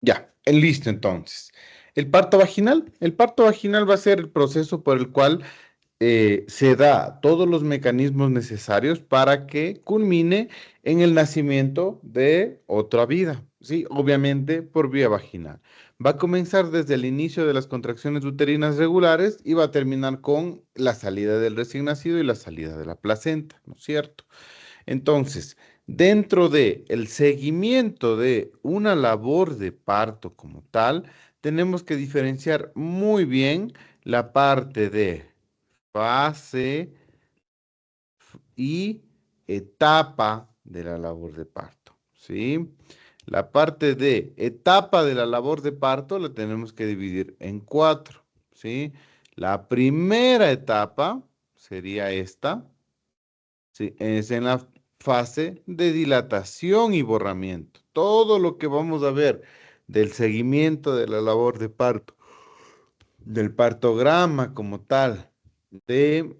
Ya, listo entonces. El parto vaginal va a ser el proceso por el cual se da todos los mecanismos necesarios para que culmine en el nacimiento de otra vida, ¿sí? Obviamente por vía vaginal. Va a comenzar desde el inicio de las contracciones uterinas regulares y va a terminar con la salida del recién nacido y la salida de la placenta, ¿no es cierto? Entonces, dentro de el seguimiento de una labor de parto como tal, tenemos que diferenciar muy bien la parte de fase y etapa de la labor de parto, ¿sí? La parte de etapa de la labor de parto la tenemos que dividir en cuatro, ¿sí? La primera etapa sería esta, ¿sí? Es en la fase de dilatación y borramiento. Todo lo que vamos a ver del seguimiento de la labor de parto, del partograma como tal, de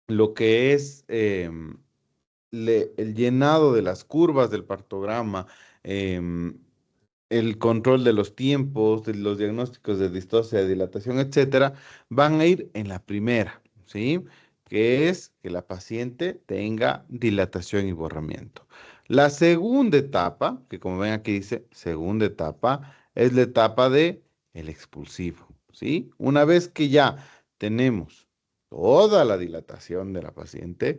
lo que es el llenado de las curvas del partograma, em, el control de los tiempos, de los diagnósticos de distocia, de dilatación, etcétera, van a ir en la primera, ¿sí? Que es que la paciente tenga dilatación y borramiento. La segunda etapa, que como ven aquí dice segunda etapa, es la etapa de el expulsivo, ¿sí? Una vez que ya tenemos toda la dilatación de la paciente,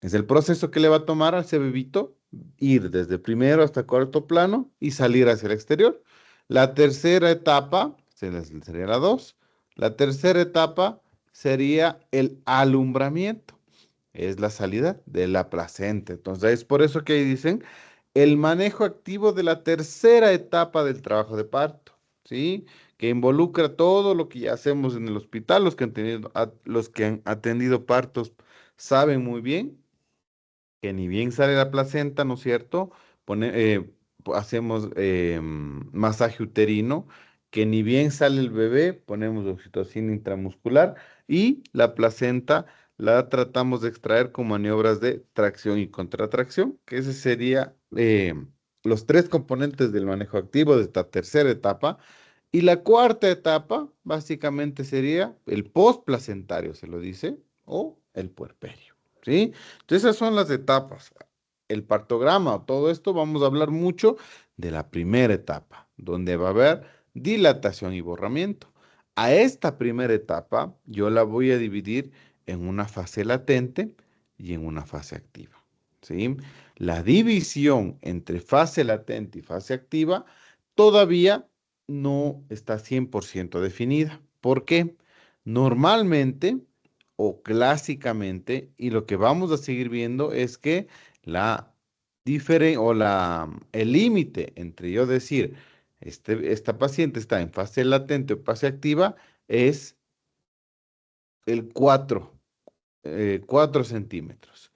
es el proceso que le va a tomar a ese bebito ir desde primero hasta cuarto plano y salir hacia el exterior. La tercera etapa sería la 2. La tercera etapa sería el alumbramiento. Es la salida de la placenta. Entonces, es por eso que ahí dicen el manejo activo de la tercera etapa del trabajo de parto, ¿sí? Que involucra todo lo que ya hacemos en el hospital. Los que han atendido partos saben muy bien que ni bien sale la placenta, ¿no es cierto? Hacemos masaje uterino, que ni bien sale el bebé, ponemos oxitocina intramuscular y la placenta la tratamos de extraer con maniobras de tracción y contratracción, que ese sería los tres componentes del manejo activo de esta tercera etapa. Y la cuarta etapa, básicamente, sería el postplacentario, se lo dice, o el puerperio, ¿sí? Entonces, esas son las etapas. El partograma, todo esto, vamos a hablar mucho de la primera etapa, donde va a haber dilatación y borramiento. A esta primera etapa, yo la voy a dividir en una fase latente y en una fase activa, ¿sí? La división entre fase latente y fase activa todavía no está 100% definida. ¿Por qué? Normalmente o clásicamente, y lo que vamos a seguir viendo es que la el límite entre yo decir, esta paciente está en fase latente o fase activa, es el 4 centímetros.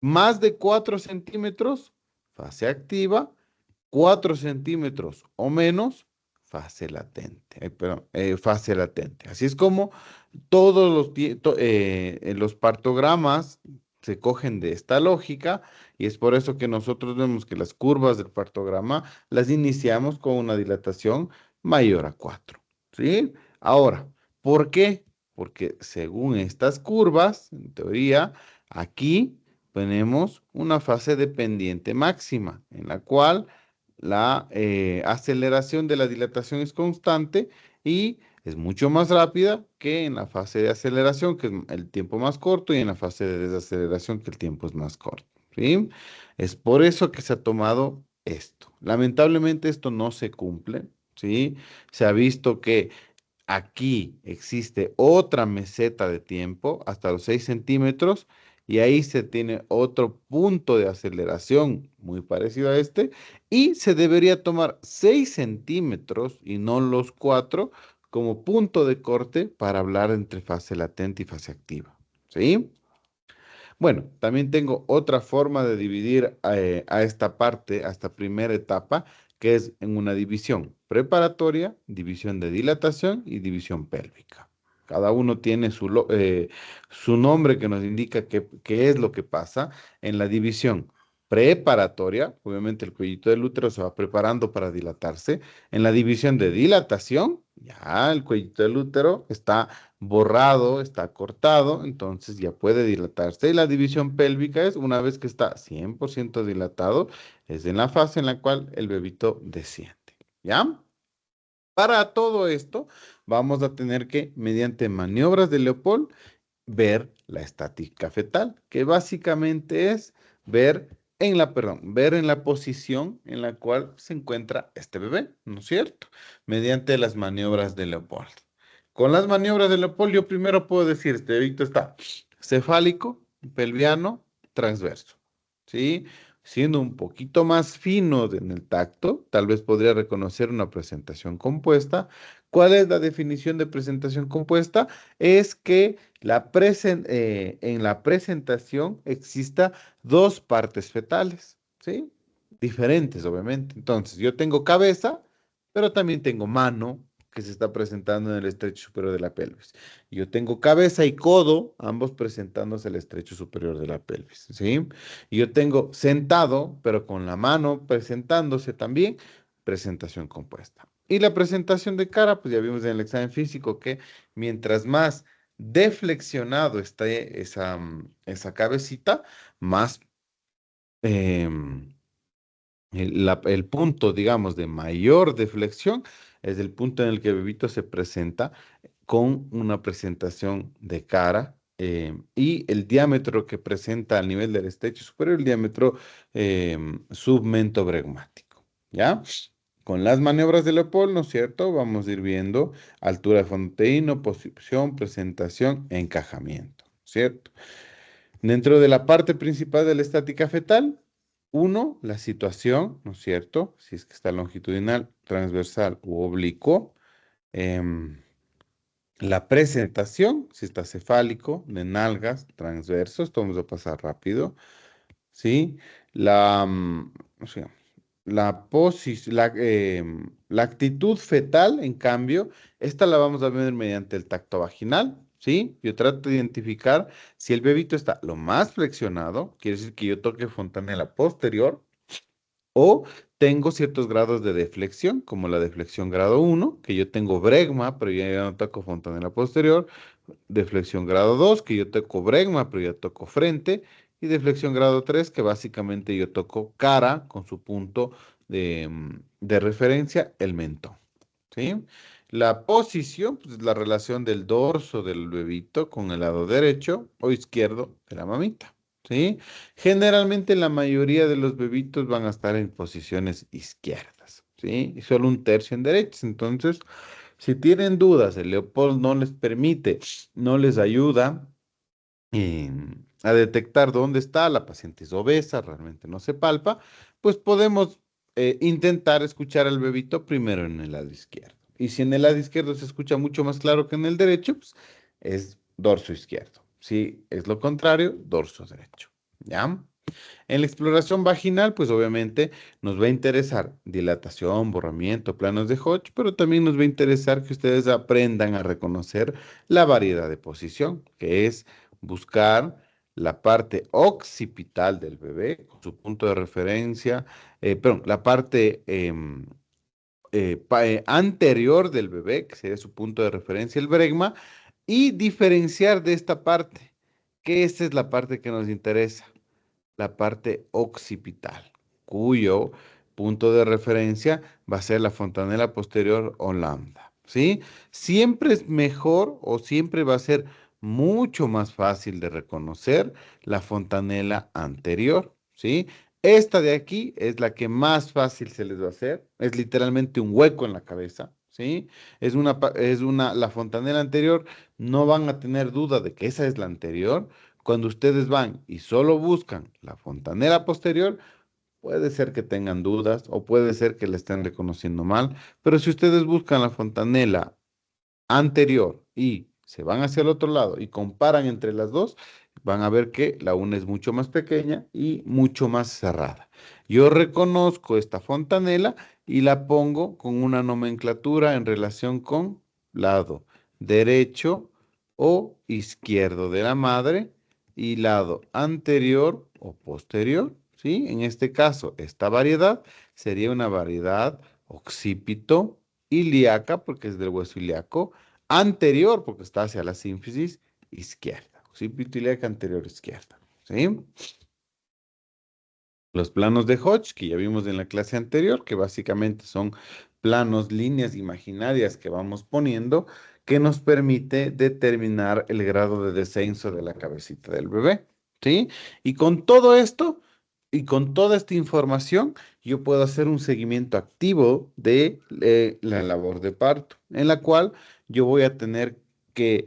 Más de 4 centímetros, fase activa, 4 centímetros o menos, fase latente. Perdón, fase latente. Así es como todos los partogramas se cogen de esta lógica y es por eso que nosotros vemos que las curvas del partograma las iniciamos con una dilatación mayor a 4. ¿Sí? Ahora, ¿por qué? Porque según estas curvas, en teoría, aquí tenemos una fase dependiente máxima, en la cual la aceleración de la dilatación es constante y es mucho más rápida que en la fase de aceleración, que es el tiempo más corto, y en la fase de desaceleración, que el tiempo es más corto. ¿Sí? Es por eso que se ha tomado esto. Lamentablemente esto no se cumple, ¿sí? Se ha visto que aquí existe otra meseta de tiempo hasta los 6 centímetros y ahí se tiene otro punto de aceleración muy parecido a este y se debería tomar 6 centímetros y no los 4 como punto de corte para hablar entre fase latente y fase activa. ¿Sí? Bueno, también tengo otra forma de dividir a esta parte, a esta primera etapa, que es en una división preparatoria, división de dilatación y división pélvica. Cada uno tiene su nombre que nos indica qué es lo que pasa en la división. preparatoria, obviamente el cuellito del útero se va preparando para dilatarse. En la división de dilatación, ya el cuellito del útero está borrado, está cortado, entonces ya puede dilatarse. Y la división pélvica es una vez que está 100% dilatado, es en la fase en la cual el bebito desciende. ¿Ya? Para todo esto, vamos a tener que, mediante maniobras de Leopold, ver la estática fetal, que básicamente es ver en la posición en la cual se encuentra este bebé, ¿no es cierto? Mediante las maniobras de Leopold. Con las maniobras de Leopold, yo primero puedo decir, este bebito está cefálico, pelviano, transverso, ¿sí? Siendo un poquito más fino en el tacto, tal vez podría reconocer una presentación compuesta. ¿Cuál es la definición de presentación compuesta? Es que en la presentación exista dos partes fetales, ¿sí? Diferentes, obviamente. Entonces, yo tengo cabeza, pero también tengo mano que se está presentando en el estrecho superior de la pelvis. Yo tengo cabeza y codo, ambos presentándose el estrecho superior de la pelvis, ¿sí? Y yo tengo sentado, pero con la mano presentándose también, presentación compuesta. Y la presentación de cara, pues ya vimos en el examen físico que mientras más deflexionado está esa cabecita, más em, el punto, digamos, de mayor deflexión es el punto en el que el bebito se presenta con una presentación de cara y el diámetro que presenta al nivel del estrecho superior, el diámetro submentobregmático, ¿ya? Con las maniobras de Leopold, ¿no es cierto? Vamos a ir viendo altura de fondo uterino, posición, presentación, encajamiento, ¿cierto? Dentro de la parte principal de la estática fetal, uno, la situación, ¿no es cierto? Si es que está longitudinal, transversal u oblicuo. Em, la presentación, si está cefálico, de nalgas, transverso, esto vamos a pasar rápido, ¿sí? O sea, la actitud fetal, en cambio, esta la vamos a ver mediante el tacto vaginal, ¿sí? Yo trato de identificar si el bebito está lo más flexionado, quiere decir que yo toque fontanela posterior, o tengo ciertos grados de deflexión, como la deflexión grado uno, que yo tengo bregma, pero ya no toco fontanela posterior, deflexión grado 2 que yo toco bregma, pero ya toco frente, y deflexión grado 3 que básicamente yo toco cara con su punto de referencia, el mentón, ¿sí? La posición, pues, es la relación del dorso del bebito con el lado derecho o izquierdo de la mamita, ¿sí? Generalmente la mayoría de los bebitos van a estar en posiciones izquierdas, ¿sí? Y solo un tercio en derechas, entonces si tienen dudas, el Leopold no les permite, no les ayuda a detectar dónde está, la paciente es obesa, realmente no se palpa, pues podemos intentar escuchar al bebito primero en el lado izquierdo. Y si en el lado izquierdo se escucha mucho más claro que en el derecho, pues es dorso izquierdo. Si es lo contrario, dorso derecho. ¿Ya? En la exploración vaginal, pues obviamente nos va a interesar dilatación, borramiento, planos de Hodge, pero también nos va a interesar que ustedes aprendan a reconocer la variedad de posición, que es buscar la parte occipital del bebé, con su punto de referencia, perdón, la parte anterior del bebé, que sería su punto de referencia, el bregma, y diferenciar de esta parte, que esta es la parte que nos interesa, la parte occipital, cuyo punto de referencia va a ser la fontanela posterior o lambda, ¿sí? Siempre es mejor o siempre va a ser mucho más fácil de reconocer la fontanela anterior, ¿sí? Esta de aquí es la que más fácil se les va a hacer, es literalmente un hueco en la cabeza, ¿sí? La fontanela anterior, no van a tener duda de que esa es la anterior. Cuando ustedes van y solo buscan la fontanela posterior, puede ser que tengan dudas o puede ser que la estén reconociendo mal, pero si ustedes buscan la fontanela anterior y se van hacia el otro lado y comparan entre las dos, van a ver que la una es mucho más pequeña y mucho más cerrada. Yo reconozco esta fontanela y la pongo con una nomenclatura en relación con lado derecho o izquierdo de la madre y lado anterior o posterior, ¿sí? En este caso, esta variedad sería una variedad occipito ilíaca, porque es del hueso ilíaco, anterior, porque está hacia la sínfisis izquierda. Occipito ilíaca anterior izquierda, ¿sí? Los planos de Hodge, que ya vimos en la clase anterior, que básicamente son planos, líneas imaginarias que vamos poniendo, que nos permite determinar el grado de descenso de la cabecita del bebé, ¿sí? Y con todo esto y con toda esta información, yo puedo hacer un seguimiento activo de la labor de parto, en la cual yo voy a tener que,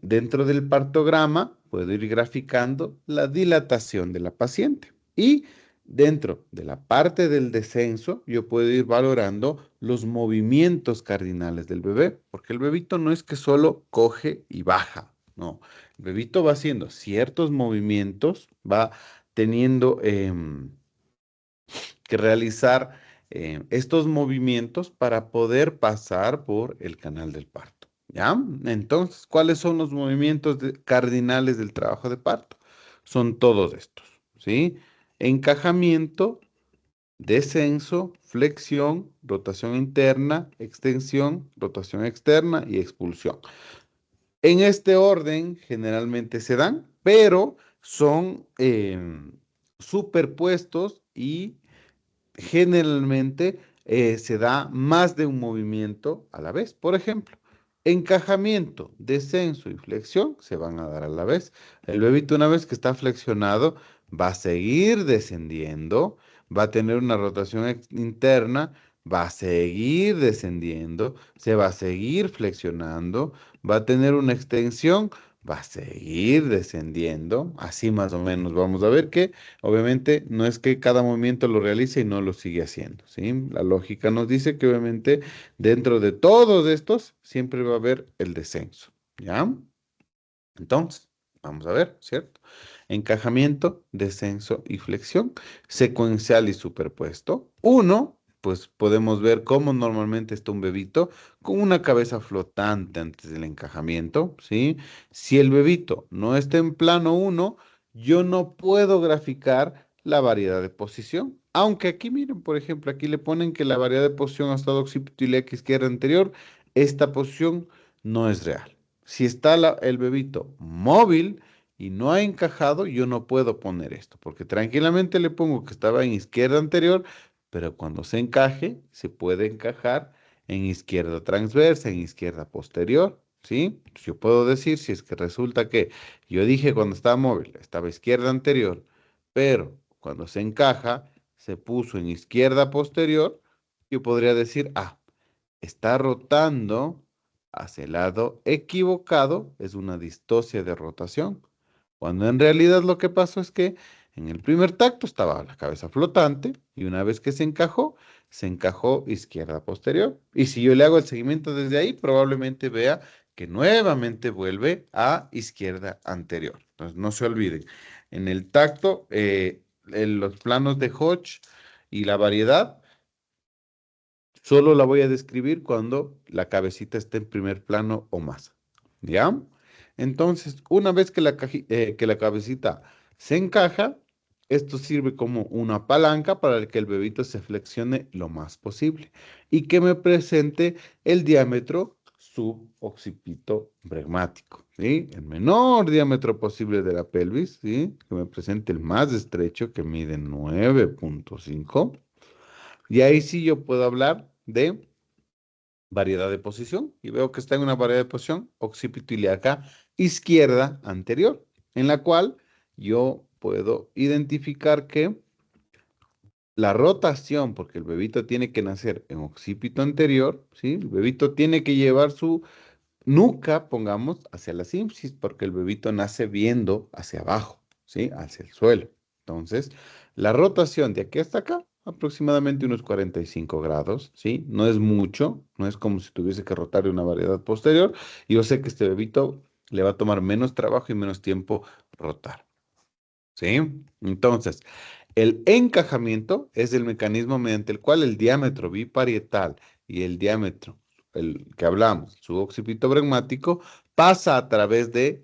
dentro del partograma, puedo ir graficando la dilatación de la paciente. Y dentro de la parte del descenso, yo puedo ir valorando los movimientos cardinales del bebé, porque el bebito no es que solo coge y baja, no. El bebito va haciendo ciertos movimientos, va teniendo que realizar estos movimientos para poder pasar por el canal del parto. ¿Ya? Entonces, ¿cuáles son los movimientos cardinales del trabajo de parto? Son todos estos, ¿sí? Encajamiento, descenso, flexión, rotación interna, extensión, rotación externa y expulsión. En este orden generalmente se dan, pero son superpuestos y generalmente se da más de un movimiento a la vez. Por ejemplo, encajamiento, descenso y flexión se van a dar a la vez. El bebito una vez que está flexionado va a seguir descendiendo, va a tener una rotación interna, va a seguir descendiendo, se va a seguir flexionando, va a tener una extensión, va a seguir descendiendo, así más o menos. Vamos a ver que obviamente no es que cada movimiento lo realice y no lo sigue haciendo, ¿sí? La lógica nos dice que obviamente dentro de todos estos siempre va a haber el descenso, ¿ya? Entonces, vamos a ver, ¿cierto? Encajamiento, descenso y flexión, secuencial y superpuesto. Uno, pues podemos ver cómo normalmente está un bebito con una cabeza flotante antes del encajamiento, ¿sí? Si el bebito no está en plano uno, yo no puedo graficar la variedad de posición. Aunque aquí miren, por ejemplo, aquí le ponen que la variedad de posición ha estado occipito ilíaca izquierda anterior, esta posición no es real. Si está el bebito móvil y no ha encajado, yo no puedo poner esto, porque tranquilamente le pongo que estaba en izquierda anterior, pero cuando se encaje, se puede encajar en izquierda transversa, en izquierda posterior, ¿sí? Yo puedo decir, si es que resulta que yo dije cuando estaba móvil, estaba izquierda anterior, pero cuando se encaja, se puso en izquierda posterior, yo podría decir, está rotando hacia el lado equivocado, es una distosia de rotación, cuando en realidad lo que pasó es que en el primer tacto estaba la cabeza flotante y una vez que se encajó izquierda posterior. Y si yo le hago el seguimiento desde ahí, probablemente vea que nuevamente vuelve a izquierda anterior. Entonces, no se olviden, en el tacto, en los planos de Hodge y la variedad, solo la voy a describir cuando la cabecita esté en primer plano o más. ¿Ya? Entonces, una vez que que la cabecita se encaja, esto sirve como una palanca para que el bebito se flexione lo más posible y que me presente el diámetro suboccipito bregmático, ¿sí? El menor diámetro posible de la pelvis, ¿sí? Que me presente el más estrecho, que mide 9.5. Y ahí sí yo puedo hablar de variedad de posición y veo que está en una variedad de posición occipito ilíaca izquierda anterior, en la cual yo puedo identificar que la rotación, porque el bebito tiene que nacer en occipito anterior, ¿sí? El bebito tiene que llevar su nuca, pongamos, hacia la sínfisis, porque el bebito nace viendo hacia abajo, ¿sí? Hacia el suelo. Entonces, la rotación de aquí hasta acá, aproximadamente unos 45 grados, ¿sí? No es mucho, no es como si tuviese que rotar de una variedad posterior. Y yo sé que este bebito le va a tomar menos trabajo y menos tiempo rotar, ¿sí? Entonces, el encajamiento es el mecanismo mediante el cual el diámetro biparietal y el diámetro, el que hablamos, su occipito bregmático, pasa a través de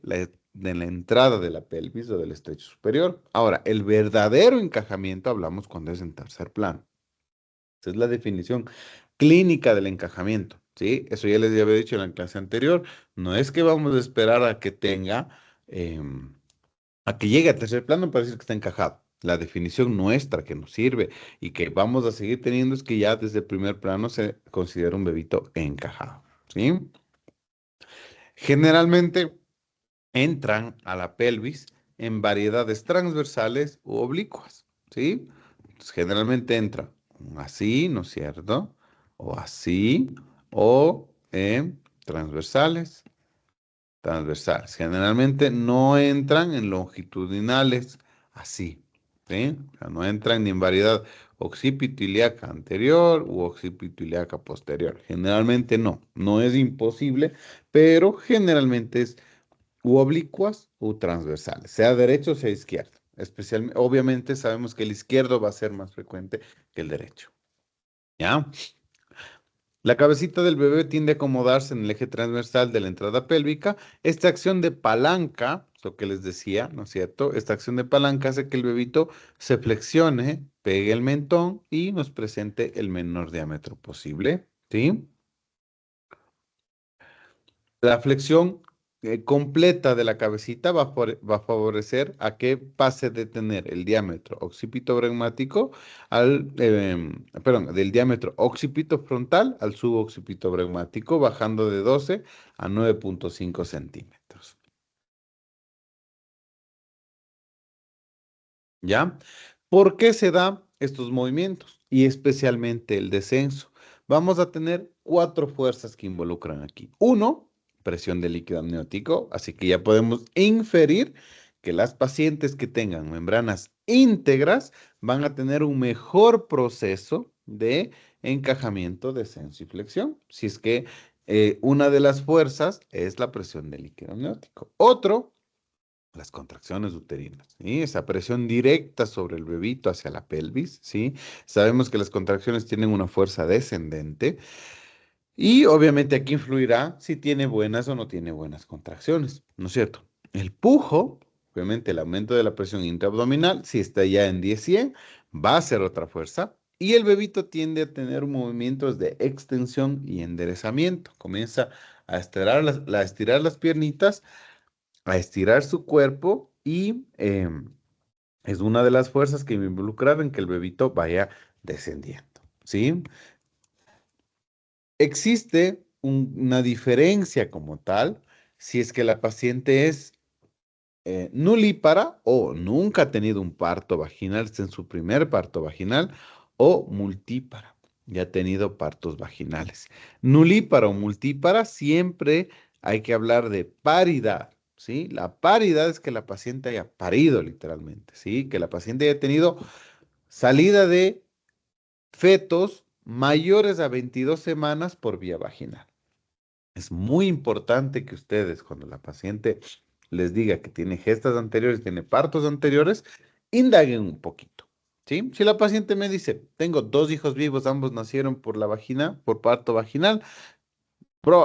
de la entrada de la pelvis o del estrecho superior. Ahora, el verdadero encajamiento hablamos cuando es en tercer plano. Esa es la definición clínica del encajamiento, ¿sí? Eso ya les había dicho en la clase anterior. No es que vamos a esperar a que tenga, a que llegue a tercer plano para decir que está encajado. La definición nuestra que nos sirve y que vamos a seguir teniendo es que ya desde el primer plano se considera un bebito encajado, ¿sí? Generalmente entran a la pelvis en variedades transversales u oblicuas, ¿sí? Entonces, generalmente entra así, ¿no es cierto? O así, o en transversales, transversales. Generalmente no entran en longitudinales, así, ¿sí? O sea, no entran ni en variedad occipito-ilíaca anterior u occipito-ilíaca posterior. Generalmente no, no es imposible, pero generalmente es u oblicuas u transversales, sea derecho o sea izquierdo. Especialmente, obviamente sabemos que el izquierdo va a ser más frecuente que el derecho. ¿Ya? La cabecita del bebé tiende a acomodarse en el eje transversal de la entrada pélvica. Esta acción de palanca, lo que les decía, ¿no es cierto? Esta acción de palanca hace que el bebito se flexione, pegue el mentón y nos presente el menor diámetro posible, ¿sí? La flexión completa de la cabecita va a favorecer a que pase de tener el diámetro occipitobregmático del diámetro occipito frontal al suboccipito bregmático, bajando de 12 a 9,5 centímetros. ¿Ya? ¿Por qué se dan estos movimientos? Y especialmente el descenso. Vamos a tener cuatro fuerzas que involucran aquí. Uno, presión de líquido amniótico, así que ya podemos inferir que las pacientes que tengan membranas íntegras van a tener un mejor proceso de encajamiento, descenso y flexión, si es que una de las fuerzas es la presión de líquido amniótico. Otro, las contracciones uterinas, ¿sí? Esa presión directa sobre el bebito hacia la pelvis, ¿sí? Sabemos que las contracciones tienen una fuerza descendente y obviamente aquí influirá si tiene buenas o no tiene buenas contracciones, ¿no es cierto? El pujo, obviamente el aumento de la presión intraabdominal, si está ya en 10-100, va a ser otra fuerza. Y el bebito tiende a tener movimientos de extensión y enderezamiento. Comienza a a estirar las piernitas, a estirar su cuerpo y es una de las fuerzas que me involucran en que el bebito vaya descendiendo, ¿sí? Existe una diferencia como tal si es que la paciente es nulípara o nunca ha tenido un parto vaginal, está en su primer parto vaginal, o multípara, ya ha tenido partos vaginales. Nulípara o multípara, siempre hay que hablar de paridad, ¿sí? La paridad es que la paciente haya parido literalmente, ¿sí? Que la paciente haya tenido salida de fetos mayores a 22 semanas por vía vaginal. Es muy importante que ustedes, cuando la paciente les diga que tiene gestas anteriores, tiene partos anteriores, indaguen un poquito, ¿sí? Si la paciente me dice, tengo dos hijos vivos, ambos nacieron por la vagina, por parto vaginal,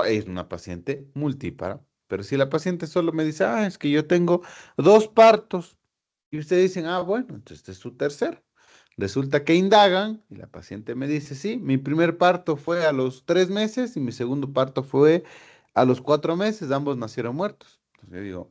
es una paciente multípara. Pero si la paciente solo me dice, es que yo tengo dos partos, y ustedes dicen, bueno, entonces este es su tercero. Resulta que indagan y la paciente me dice, sí, mi primer parto fue a los 3 meses y mi segundo parto fue a los 4 meses, ambos nacieron muertos. Entonces yo digo,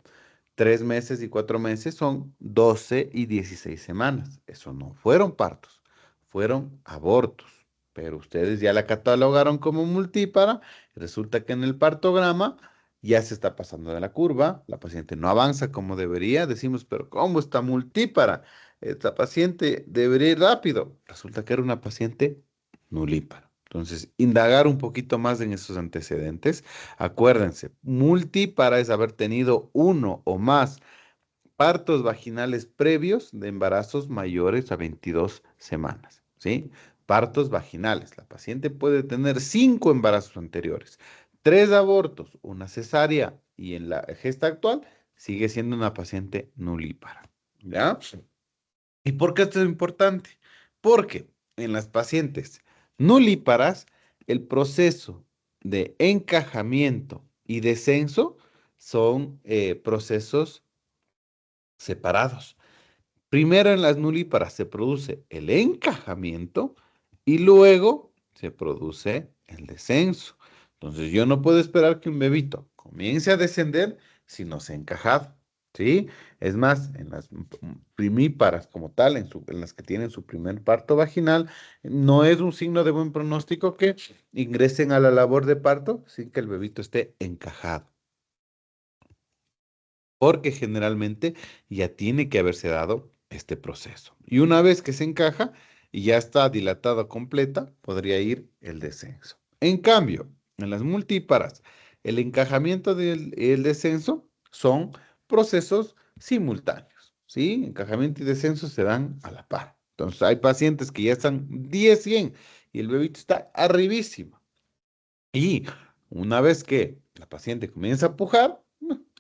3 meses y 4 meses son 12 y 16 semanas. Eso no fueron partos, fueron abortos. Pero ustedes ya la catalogaron como multípara. Resulta que en el partograma ya se está pasando de la curva. La paciente no avanza como debería. Decimos, pero ¿cómo está multípara? Esta paciente debería ir rápido. Resulta que era una paciente nulípara. Entonces, indagar un poquito más en esos antecedentes. Acuérdense, multípara es haber tenido uno o más partos vaginales previos de embarazos mayores a 22 semanas, ¿sí? Partos vaginales. La paciente puede tener 5 embarazos anteriores, 3 abortos, una cesárea y en la gesta actual sigue siendo una paciente nulípara, ¿ya? ¿Y por qué esto es importante? Porque en las pacientes nulíparas, el proceso de encajamiento y descenso son procesos separados. Primero en las nulíparas se produce el encajamiento y luego se produce el descenso. Entonces yo no puedo esperar que un bebito comience a descender si no se ha encajado. ¿Sí? Es más, en las primíparas como tal, en las que tienen su primer parto vaginal, no es un signo de buen pronóstico que ingresen a la labor de parto sin que el bebito esté encajado, porque generalmente ya tiene que haberse dado este proceso. Y una vez que se encaja y ya está dilatada completa, podría ir el descenso. En cambio, en las multíparas, el encajamiento y el descenso son procesos simultáneos, ¿sí? Encajamiento y descenso se dan a la par. Entonces, hay pacientes que ya están 10, 100 y el bebito está arribísimo. Y una vez que la paciente comienza a pujar,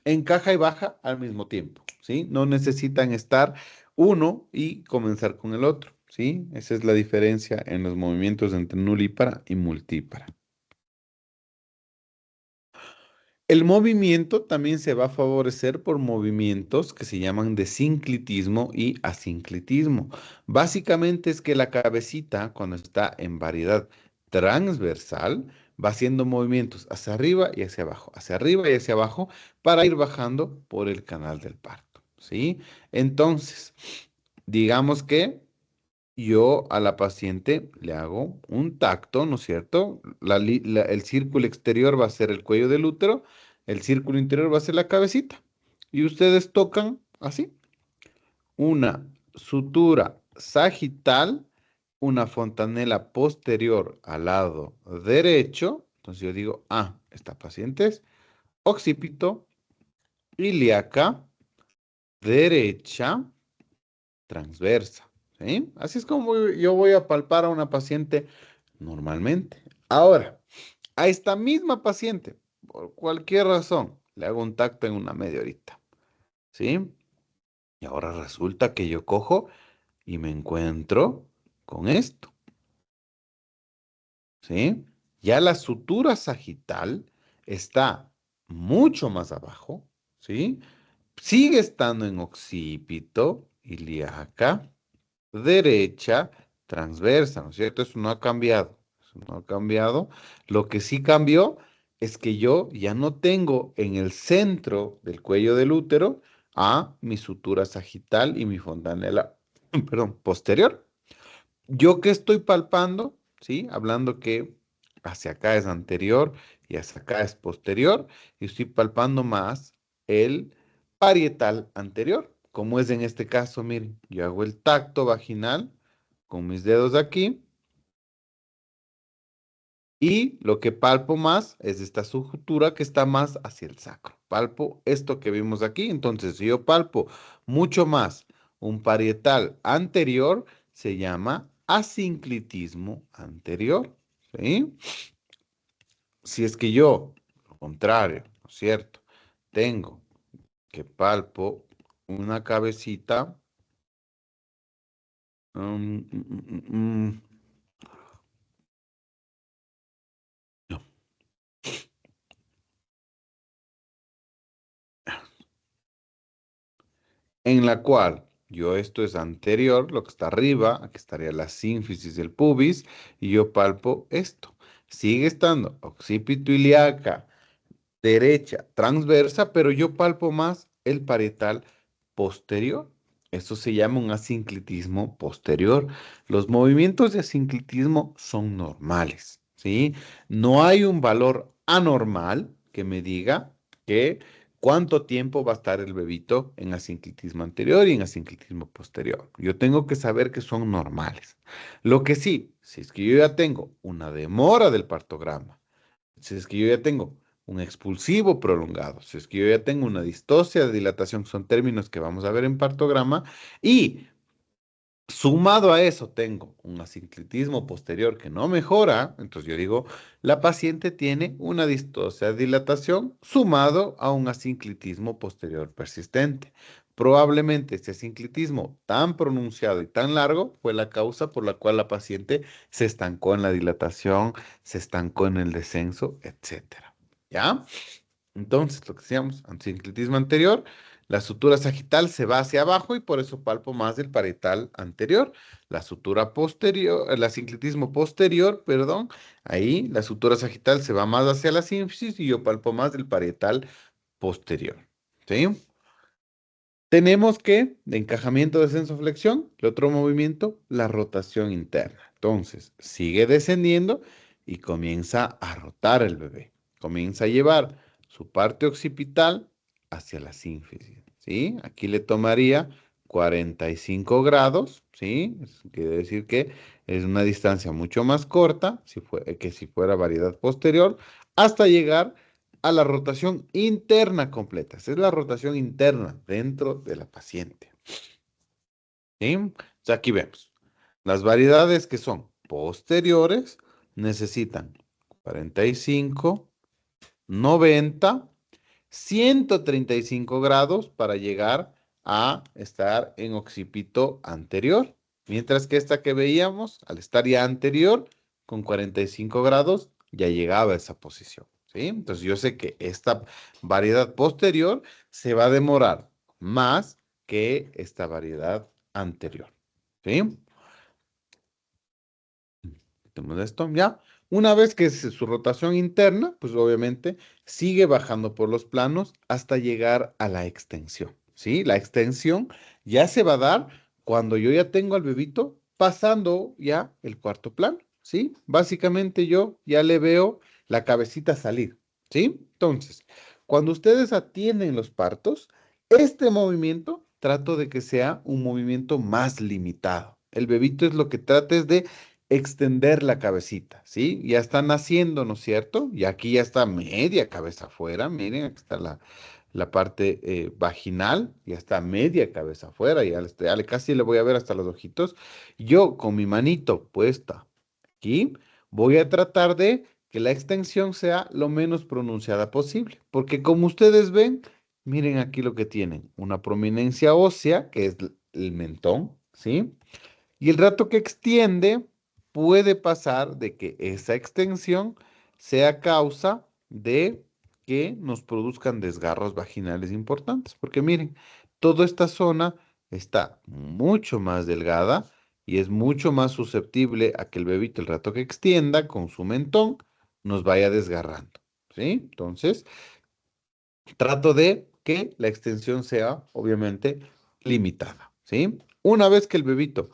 encaja y baja al mismo tiempo, ¿sí? No necesitan estar uno y comenzar con el otro, ¿sí? Esa es la diferencia en los movimientos entre nulípara y multípara. El movimiento también se va a favorecer por movimientos que se llaman de sinclitismo y asinclitismo. Básicamente es que la cabecita, cuando está en variedad transversal, va haciendo movimientos hacia arriba y hacia arriba y hacia abajo, para ir bajando por el canal del parto, ¿sí? Entonces, digamos que yo a la paciente le hago un tacto, ¿no es cierto? El círculo exterior va a ser el cuello del útero, el círculo interior va a ser la cabecita. Y ustedes tocan así, una sutura sagital, una fontanela posterior al lado derecho. Entonces yo digo, esta paciente es occipito, ilíaca, derecha, transversa. ¿Sí? Así es como yo voy a palpar a una paciente normalmente. Ahora, a esta misma paciente, por cualquier razón, le hago un tacto en una media horita. ¿Sí? Y ahora resulta que yo cojo y me encuentro con esto. ¿Sí? Ya la sutura sagital está mucho más abajo. ¿Sí? Sigue estando en occipito, ilíaca, derecha, transversa, ¿no es cierto? Eso no ha cambiado. Eso no ha cambiado. Lo que sí cambió es que yo ya no tengo en el centro del cuello del útero a mi sutura sagital y mi fontanela, perdón, posterior. Yo que estoy palpando, ¿sí? Hablando que hacia acá es anterior y hacia acá es posterior, y estoy palpando más el parietal anterior, como es en este caso, miren, yo hago el tacto vaginal con mis dedos aquí y lo que palpo más es esta sutura que está más hacia el sacro. Palpo esto que vimos aquí, entonces si yo palpo mucho más un parietal anterior, se llama asinclitismo anterior, ¿sí? Si es que yo, lo contrario, ¿no es cierto? Tengo que palpo una cabecita, mm, mm, mm, mm, no, en la cual esto es anterior, lo que está arriba, aquí estaría la sínfisis del pubis, y yo palpo esto. Sigue estando occipito ilíaca, derecha, transversa, pero yo palpo más el parietal posterior. Eso se llama un asinclitismo posterior. Los movimientos de asinclitismo son normales, ¿sí? No hay un valor anormal que me diga que cuánto tiempo va a estar el bebito en asinclitismo anterior y en asinclitismo posterior. Yo tengo que saber que son normales. Lo que sí, si es que yo ya tengo una demora del partograma, si es que yo ya tengo un expulsivo prolongado, si es que yo ya tengo una distosia de dilatación, son términos que vamos a ver en partograma, y sumado a eso tengo un asinclitismo posterior que no mejora, entonces yo digo, la paciente tiene una distosia de dilatación sumado a un asinclitismo posterior persistente. Probablemente este asinclitismo tan pronunciado y tan largo fue la causa por la cual la paciente se estancó en la dilatación, se estancó en el descenso, etcétera. ¿Ya? Entonces, lo que decíamos, sincretismo anterior, la sutura sagital se va hacia abajo y por eso palpo más del parietal anterior. La sutura posterior, el sincretismo posterior, perdón, ahí la sutura sagital se va más hacia la sínfisis y yo palpo más del parietal posterior. ¿Sí? Tenemos que, de encajamiento, descenso, flexión, el otro movimiento, la rotación interna. Entonces, sigue descendiendo y comienza a rotar el bebé. Comienza a llevar su parte occipital hacia la sínfisis, ¿sí? Aquí le tomaría 45 grados, ¿sí? Quiere decir que es una distancia mucho más corta que si fuera variedad posterior, hasta llegar a la rotación interna completa. Esa es la rotación interna dentro de la paciente. ¿Sí? Sea, aquí vemos. Las variedades que son posteriores necesitan 45, 90, 135 grados para llegar a estar en occipito anterior. Mientras que esta que veíamos, al estar ya anterior, con 45 grados, ya llegaba a esa posición. ¿Sí? Entonces yo sé que esta variedad posterior se va a demorar más que esta variedad anterior. ¿Sí? Tenemos esto, ¿ya? Una vez que es su rotación interna, pues obviamente sigue bajando por los planos hasta llegar a la extensión, ¿sí? La extensión ya se va a dar cuando yo ya tengo al bebito pasando ya el cuarto plano, ¿sí? Básicamente yo ya le veo la cabecita salir, ¿sí? Entonces, cuando ustedes atienden los partos, este movimiento trato de que sea un movimiento más limitado. El bebito es lo que trata es de extender la cabecita, ¿sí? Ya está naciendo, ¿no es cierto? Y aquí ya está media cabeza afuera, miren, aquí está la parte vaginal, ya está media cabeza afuera, casi le voy a ver hasta los ojitos. Yo con mi manito puesta aquí, voy a tratar de que la extensión sea lo menos pronunciada posible, porque como ustedes ven, miren aquí lo que tienen, una prominencia ósea, que es el mentón, ¿sí? Y el rato que extiende, puede pasar de que esa extensión sea causa de que nos produzcan desgarros vaginales importantes. Porque miren, toda esta zona está mucho más delgada y es mucho más susceptible a que el bebito, el rato que extienda con su mentón, nos vaya desgarrando. ¿Sí? Entonces, trato de que la extensión sea, obviamente, limitada. ¿Sí? Una vez que el bebito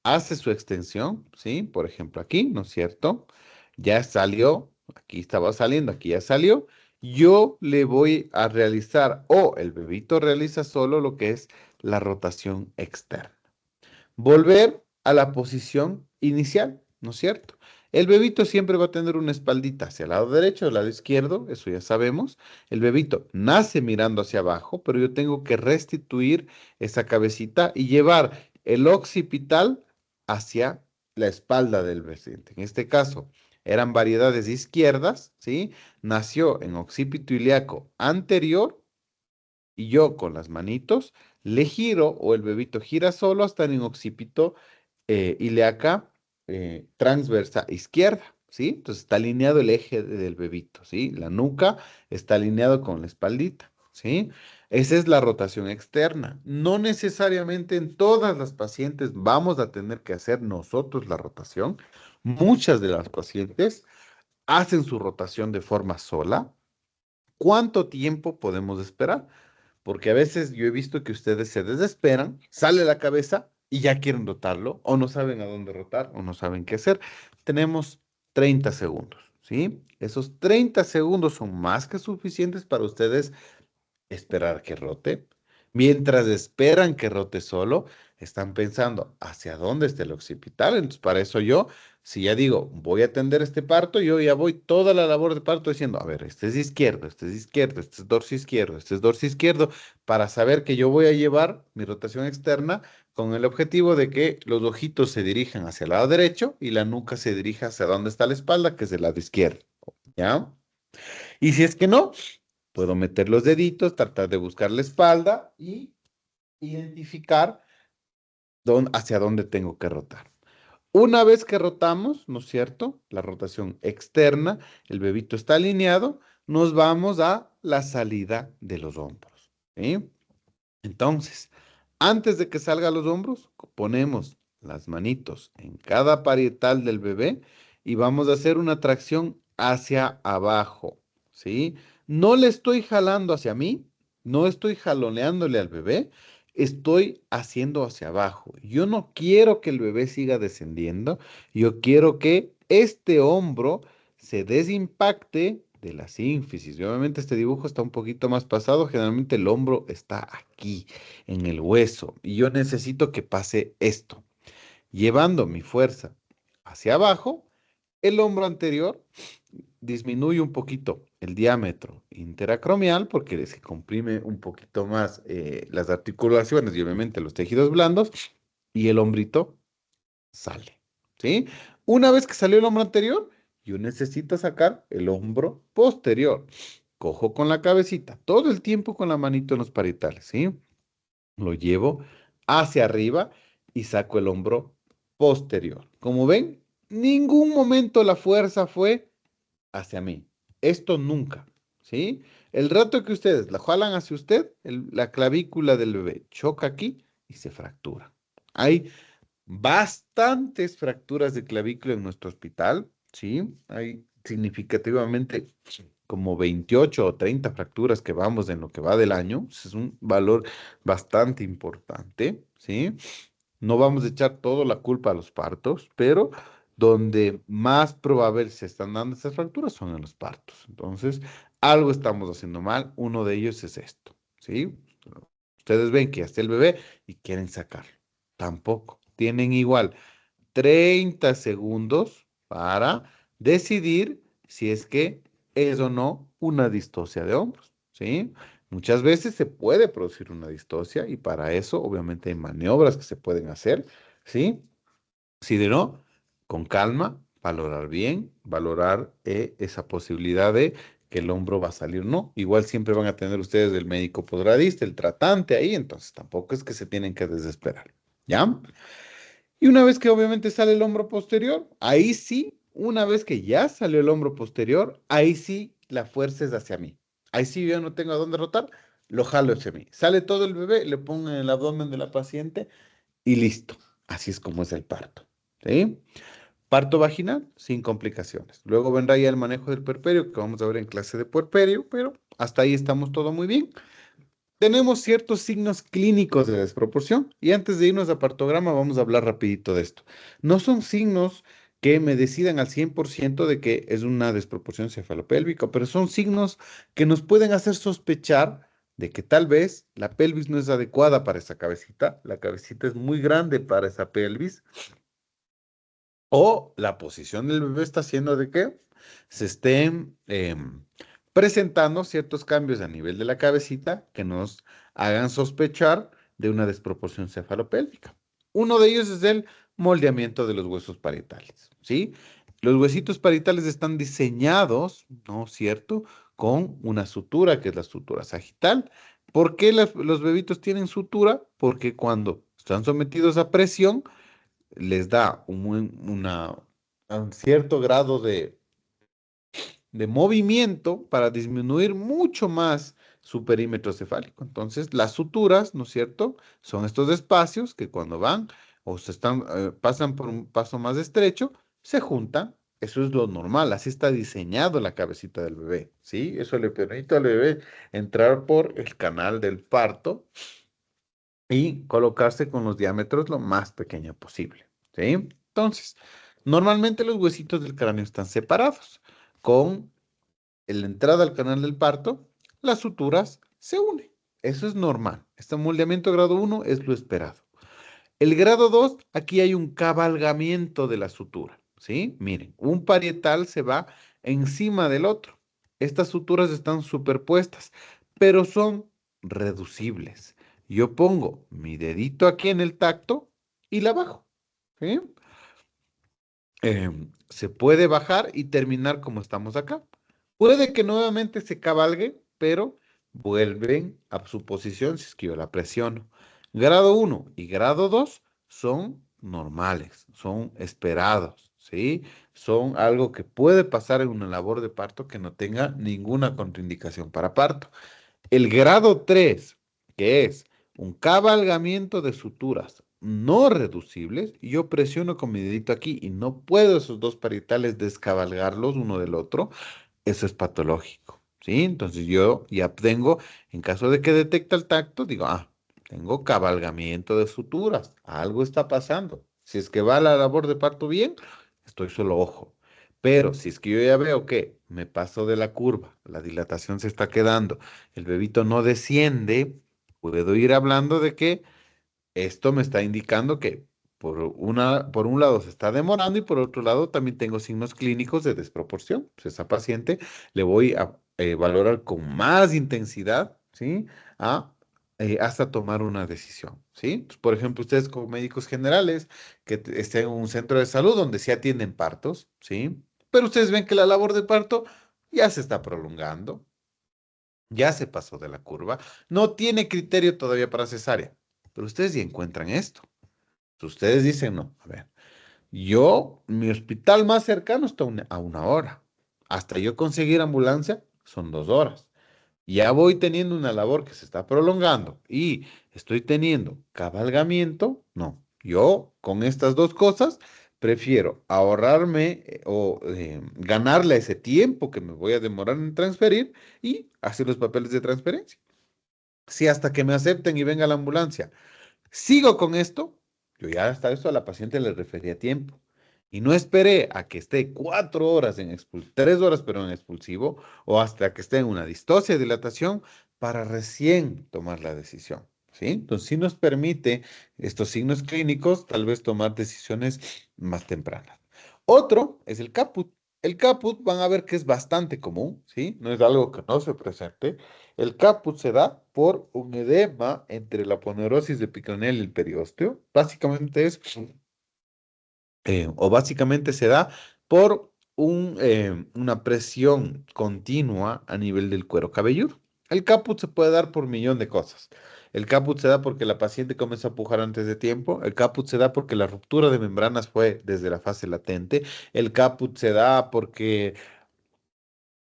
hace su extensión, ¿sí? Por ejemplo, aquí, ¿no es cierto? Ya salió, aquí estaba saliendo, aquí ya salió. Yo le voy a realizar, o el bebito realiza solo lo que es la rotación externa. Volver a la posición inicial, ¿no es cierto? El bebito siempre va a tener una espaldita hacia el lado derecho, al lado izquierdo, eso ya sabemos. El bebito nace mirando hacia abajo, pero yo tengo que restituir esa cabecita y llevar el occipital hacia la espalda del paciente. En este caso, eran variedades izquierdas, ¿sí? Nació en occipito ilíaco anterior y yo con las manitos le giro o el bebito gira solo hasta en occipito ilíaca transversa izquierda, ¿sí? Entonces está alineado el eje del bebito, ¿sí? La nuca está alineado con la espaldita, ¿sí? Esa es la rotación externa. No necesariamente en todas las pacientes vamos a tener que hacer nosotros la rotación. Muchas de las pacientes hacen su rotación de forma sola. ¿Cuánto tiempo podemos esperar? Porque a veces yo he visto que ustedes se desesperan, sale la cabeza y ya quieren rotarlo, o no saben a dónde rotar, o no saben qué hacer. Tenemos 30 segundos, ¿sí? Esos 30 segundos son más que suficientes para ustedes esperar que rote. Mientras esperan que rote solo, están pensando hacia dónde está el occipital. Entonces, para eso yo, si ya digo, voy a atender este parto, yo ya voy toda la labor de parto diciendo, a ver, este es izquierdo, este es izquierdo, este es dorso izquierdo, este es dorso izquierdo, para saber que yo voy a llevar mi rotación externa con el objetivo de que los ojitos se dirijan hacia el lado derecho y la nuca se dirija hacia donde está la espalda, que es el lado izquierdo. ¿Ya? Y si es que no, puedo meter los deditos, tratar de buscar la espalda y identificar hacia dónde tengo que rotar. Una vez que rotamos, ¿no es cierto? La rotación externa, el bebito está alineado, nos vamos a la salida de los hombros. ¿Sí? Entonces, antes de que salga los hombros, ponemos las manitos en cada parietal del bebé y vamos a hacer una tracción hacia abajo, ¿sí? No le estoy jalando hacia mí, no estoy jaloneándole al bebé, estoy haciendo hacia abajo. Yo no quiero que el bebé siga descendiendo, yo quiero que este hombro se desimpacte de la sínfisis. Y obviamente este dibujo está un poquito más pasado, generalmente el hombro está aquí, en el hueso, y yo necesito que pase esto. Llevando mi fuerza hacia abajo, el hombro anterior disminuye un poquito el diámetro interacromial porque se comprime un poquito más las articulaciones y obviamente los tejidos blandos, y el hombrito sale, ¿sí? Una vez que salió el hombro anterior, yo necesito sacar el hombro posterior. Cojo con la cabecita, todo el tiempo con la manito en los parietales, ¿sí? Lo llevo hacia arriba y saco el hombro posterior. Como ven, ningún momento la fuerza fue hacia mí. Esto nunca, ¿sí? El rato que ustedes la jalan hacia usted, la clavícula del bebé choca aquí y se fractura. Hay bastantes fracturas de clavícula en nuestro hospital, ¿sí? Hay significativamente como 28 o 30 fracturas que vamos en lo que va del año. Es un valor bastante importante, ¿sí? No vamos a echar toda la culpa a los partos, pero donde más probable se están dando estas fracturas son en los partos. Entonces, algo estamos haciendo mal. Uno de ellos es esto, ¿sí? Ustedes ven que ya está el bebé y quieren sacarlo. Tampoco. Tienen igual 30 segundos para decidir si es que es o no una distocia de hombros, ¿sí? Muchas veces se puede producir una distocia y para eso obviamente hay maniobras que se pueden hacer, ¿sí? Si de no, con calma, valorar bien, valorar esa posibilidad de que el hombro va a salir, no. Igual siempre van a tener ustedes el médico posgradista, el tratante ahí, entonces tampoco es que se tienen que desesperar, ¿ya? Y una vez que obviamente sale el hombro posterior, ahí sí, una vez que ya salió el hombro posterior, ahí sí la fuerza es hacia mí. Ahí sí yo no tengo a dónde rotar, lo jalo hacia mí. Sale todo el bebé, le pongo en el abdomen de la paciente y listo. Así es como es el parto. ¿Sí? Parto vaginal sin complicaciones. Luego vendrá ya el manejo del puerperio, que vamos a ver en clase de puerperio, pero hasta ahí estamos todo muy bien. Tenemos ciertos signos clínicos de desproporción y antes de irnos a partograma vamos a hablar rapidito de esto. No son signos que me decidan al 100% de que es una desproporción cefalopélvica, pero son signos que nos pueden hacer sospechar de que tal vez la pelvis no es adecuada para esa cabecita, la cabecita es muy grande para esa pelvis, o la posición del bebé está haciendo de que se estén presentando ciertos cambios a nivel de la cabecita que nos hagan sospechar de una desproporción cefalopélvica. Uno de ellos es el moldeamiento de los huesos parietales, ¿sí? Los huesitos parietales están diseñados, ¿no es cierto?, con una sutura, que es la sutura sagital. ¿Por qué los bebitos tienen sutura? Porque cuando están sometidos a presión, les da un cierto grado de movimiento para disminuir mucho más su perímetro cefálico. Entonces, las suturas, ¿no es cierto? Son estos espacios que cuando van o pasan por un paso más estrecho, se juntan. Eso es lo normal, así está diseñado la cabecita del bebé, ¿sí? Eso le permite al bebé entrar por el canal del parto y colocarse con los diámetros lo más pequeño posible, ¿sí? Entonces, normalmente los huesitos del cráneo están separados. Con la entrada al canal del parto, las suturas se unen. Eso es normal. Este moldeamiento grado 1 es lo esperado. El grado 2, aquí hay un cabalgamiento de la sutura, ¿sí? Miren, un parietal se va encima del otro. Estas suturas están superpuestas, pero son reducibles. Yo pongo mi dedito aquí en el tacto y la bajo, ¿sí? Se puede bajar y terminar como estamos acá. Puede que nuevamente se cabalgue, pero vuelven a su posición si es que yo la presiono. Grado 1 y grado 2 son normales, son esperados, ¿sí? Son algo que puede pasar en una labor de parto que no tenga ninguna contraindicación para parto. El grado 3, que es un cabalgamiento de suturas no reducibles, y yo presiono con mi dedito aquí y no puedo esos dos parietales descabalgarlos uno del otro, eso es patológico, ¿sí? Entonces yo ya tengo, en caso de que detecte el tacto, digo, tengo cabalgamiento de suturas, algo está pasando. Si es que va la labor de parto bien, estoy solo ojo. Pero si es que yo ya veo que me paso de la curva, la dilatación se está quedando, el bebito no desciende, puedo ir hablando de que esto me está indicando que por un lado se está demorando y por otro lado también tengo signos clínicos de desproporción. Pues esa paciente le voy a valorar con más intensidad, ¿sí? A, hasta tomar una decisión, ¿sí? Entonces, por ejemplo, ustedes como médicos generales que estén en un centro de salud donde se atienden partos, ¿sí? Pero ustedes ven que la labor de parto ya se está prolongando, ya se pasó de la curva, no tiene criterio todavía para cesárea, pero ustedes ya encuentran esto. Ustedes dicen, no, a ver, mi hospital más cercano está a una hora. Hasta yo conseguir ambulancia son 2 horas. Ya voy teniendo una labor que se está prolongando y estoy teniendo cabalgamiento. No, yo con estas dos cosas prefiero ahorrarme o ganarle ese tiempo que me voy a demorar en transferir y hacer los papeles de transferencia. Si hasta que me acepten y venga la ambulancia sigo con esto, yo ya hasta eso a la paciente le refería a tiempo. Y no esperé a que esté 4 horas 3 horas, pero en expulsivo, o hasta que esté en una distosia, dilatación, para recién tomar la decisión. ¿Sí? Entonces, sí nos permite estos signos clínicos, tal vez tomar decisiones más tempranas. Otro es el caput. El caput van a ver que es bastante común, ¿sí? No es algo que no se presente. El caput se da por un edema entre la aponeurosis de Peyronieal y el periósteo. Básicamente se da por una presión continua a nivel del cuero cabelludo. El caput se puede dar por millón de cosas. El caput se da porque la paciente comenzó a pujar antes de tiempo. El caput se da porque la ruptura de membranas fue desde la fase latente. El caput se da porque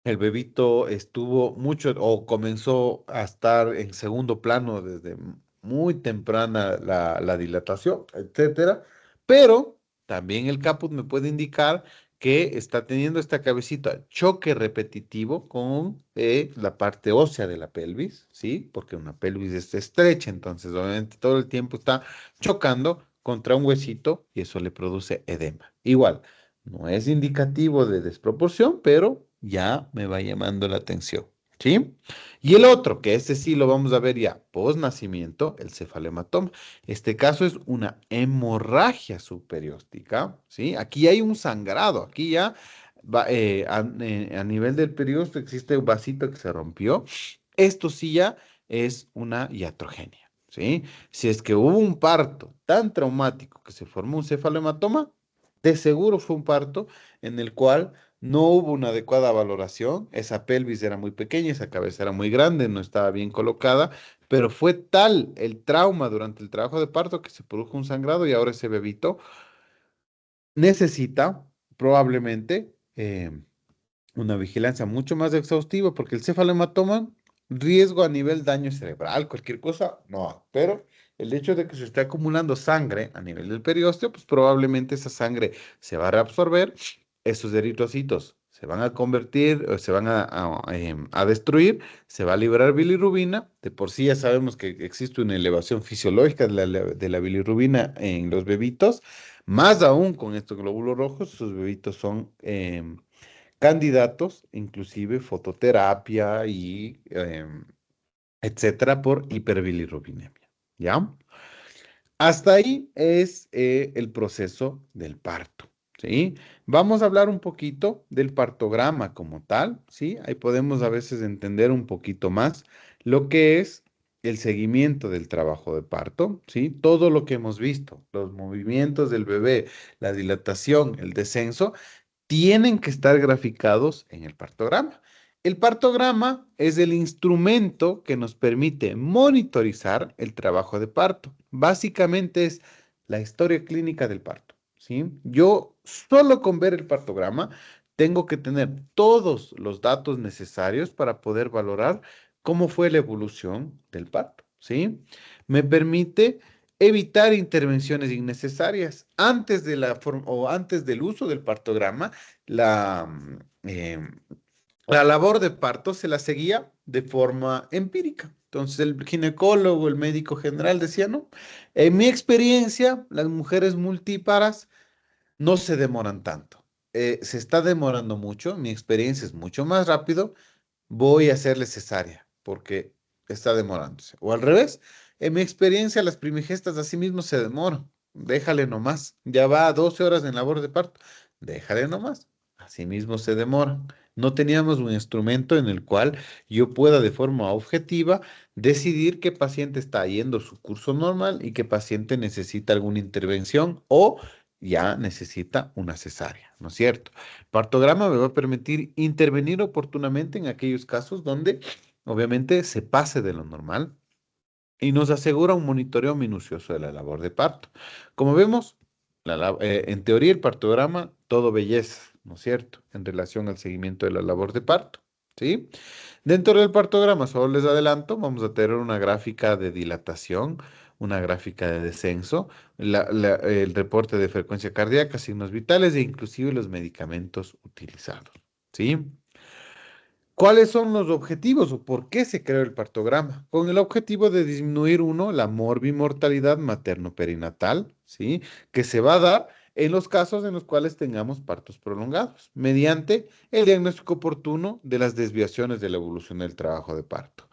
el bebito estuvo mucho o comenzó a estar en segundo plano desde muy temprana la dilatación, etcétera. Pero también el caput me puede indicar que está teniendo esta cabecita choque repetitivo con la parte ósea de la pelvis, ¿sí? Porque una pelvis está estrecha, entonces obviamente todo el tiempo está chocando contra un huesito y eso le produce edema. Igual. No es indicativo de desproporción, pero ya me va llamando la atención, ¿sí? Y el otro, que este sí lo vamos a ver ya post nacimiento, el cefalematoma. Este caso es una hemorragia superióstica, ¿sí? Aquí hay un sangrado, aquí ya a nivel del periósteo existe un vasito que se rompió. Esto sí ya es una iatrogenia, ¿sí? Si es que hubo un parto tan traumático que se formó un cefalematoma, de seguro fue un parto en el cual no hubo una adecuada valoración, esa pelvis era muy pequeña, esa cabeza era muy grande, no estaba bien colocada, pero fue tal el trauma durante el trabajo de parto que se produjo un sangrado y ahora ese bebito necesita probablemente una vigilancia mucho más exhaustiva porque el cefalohematoma, riesgo a nivel daño cerebral, cualquier cosa, no, pero el hecho de que se esté acumulando sangre a nivel del periósteo, pues probablemente esa sangre se va a reabsorber, esos eritrocitos se van a convertir, se van a destruir, se va a liberar bilirrubina, de por sí ya sabemos que existe una elevación fisiológica de la bilirrubina en los bebitos, más aún con estos glóbulos rojos, sus bebitos son candidatos, inclusive fototerapia y etcétera, por hiperbilirrubinemia. ¿Ya? Hasta ahí es el proceso del parto. ¿Sí? Vamos a hablar un poquito del partograma como tal. ¿Sí? Ahí podemos a veces entender un poquito más lo que es el seguimiento del trabajo de parto. ¿Sí? Todo lo que hemos visto, los movimientos del bebé, la dilatación, el descenso, tienen que estar graficados en el partograma. El partograma es el instrumento que nos permite monitorizar el trabajo de parto. Básicamente es la historia clínica del parto, ¿sí? Yo solo con ver el partograma tengo que tener todos los datos necesarios para poder valorar cómo fue la evolución del parto, ¿sí? Me permite evitar intervenciones innecesarias. Antes de o antes del uso del partograma, la, la labor de parto se la seguía de forma empírica. Entonces el ginecólogo, el médico general decía, no, en mi experiencia, las mujeres multíparas no se demoran tanto. Se está demorando mucho, mi experiencia es mucho más rápido, voy a hacerle cesárea porque está demorándose. O al revés, en mi experiencia las primigestas así mismo se demoran. Déjale nomás. Ya va a 12 horas en labor de parto. Déjale nomás. Así mismo se demoran. No teníamos un instrumento en el cual yo pueda de forma objetiva decidir qué paciente está yendo su curso normal y qué paciente necesita alguna intervención o ya necesita una cesárea, ¿no es cierto? Partograma me va a permitir intervenir oportunamente en aquellos casos donde obviamente se pase de lo normal y nos asegura un monitoreo minucioso de la labor de parto. Como vemos, en teoría el partograma, todo belleza, ¿no es cierto? En relación al seguimiento de la labor de parto, ¿sí? Dentro del partograma, solo les adelanto, vamos a tener una gráfica de dilatación, una gráfica de descenso, el reporte de frecuencia cardíaca, signos vitales e inclusive los medicamentos utilizados, ¿sí? ¿Cuáles son los objetivos o por qué se creó el partograma? Con el objetivo de disminuir, uno, la morbimortalidad materno-perinatal, ¿sí? Que se va a dar en los casos en los cuales tengamos partos prolongados, mediante el diagnóstico oportuno de las desviaciones de la evolución del trabajo de parto.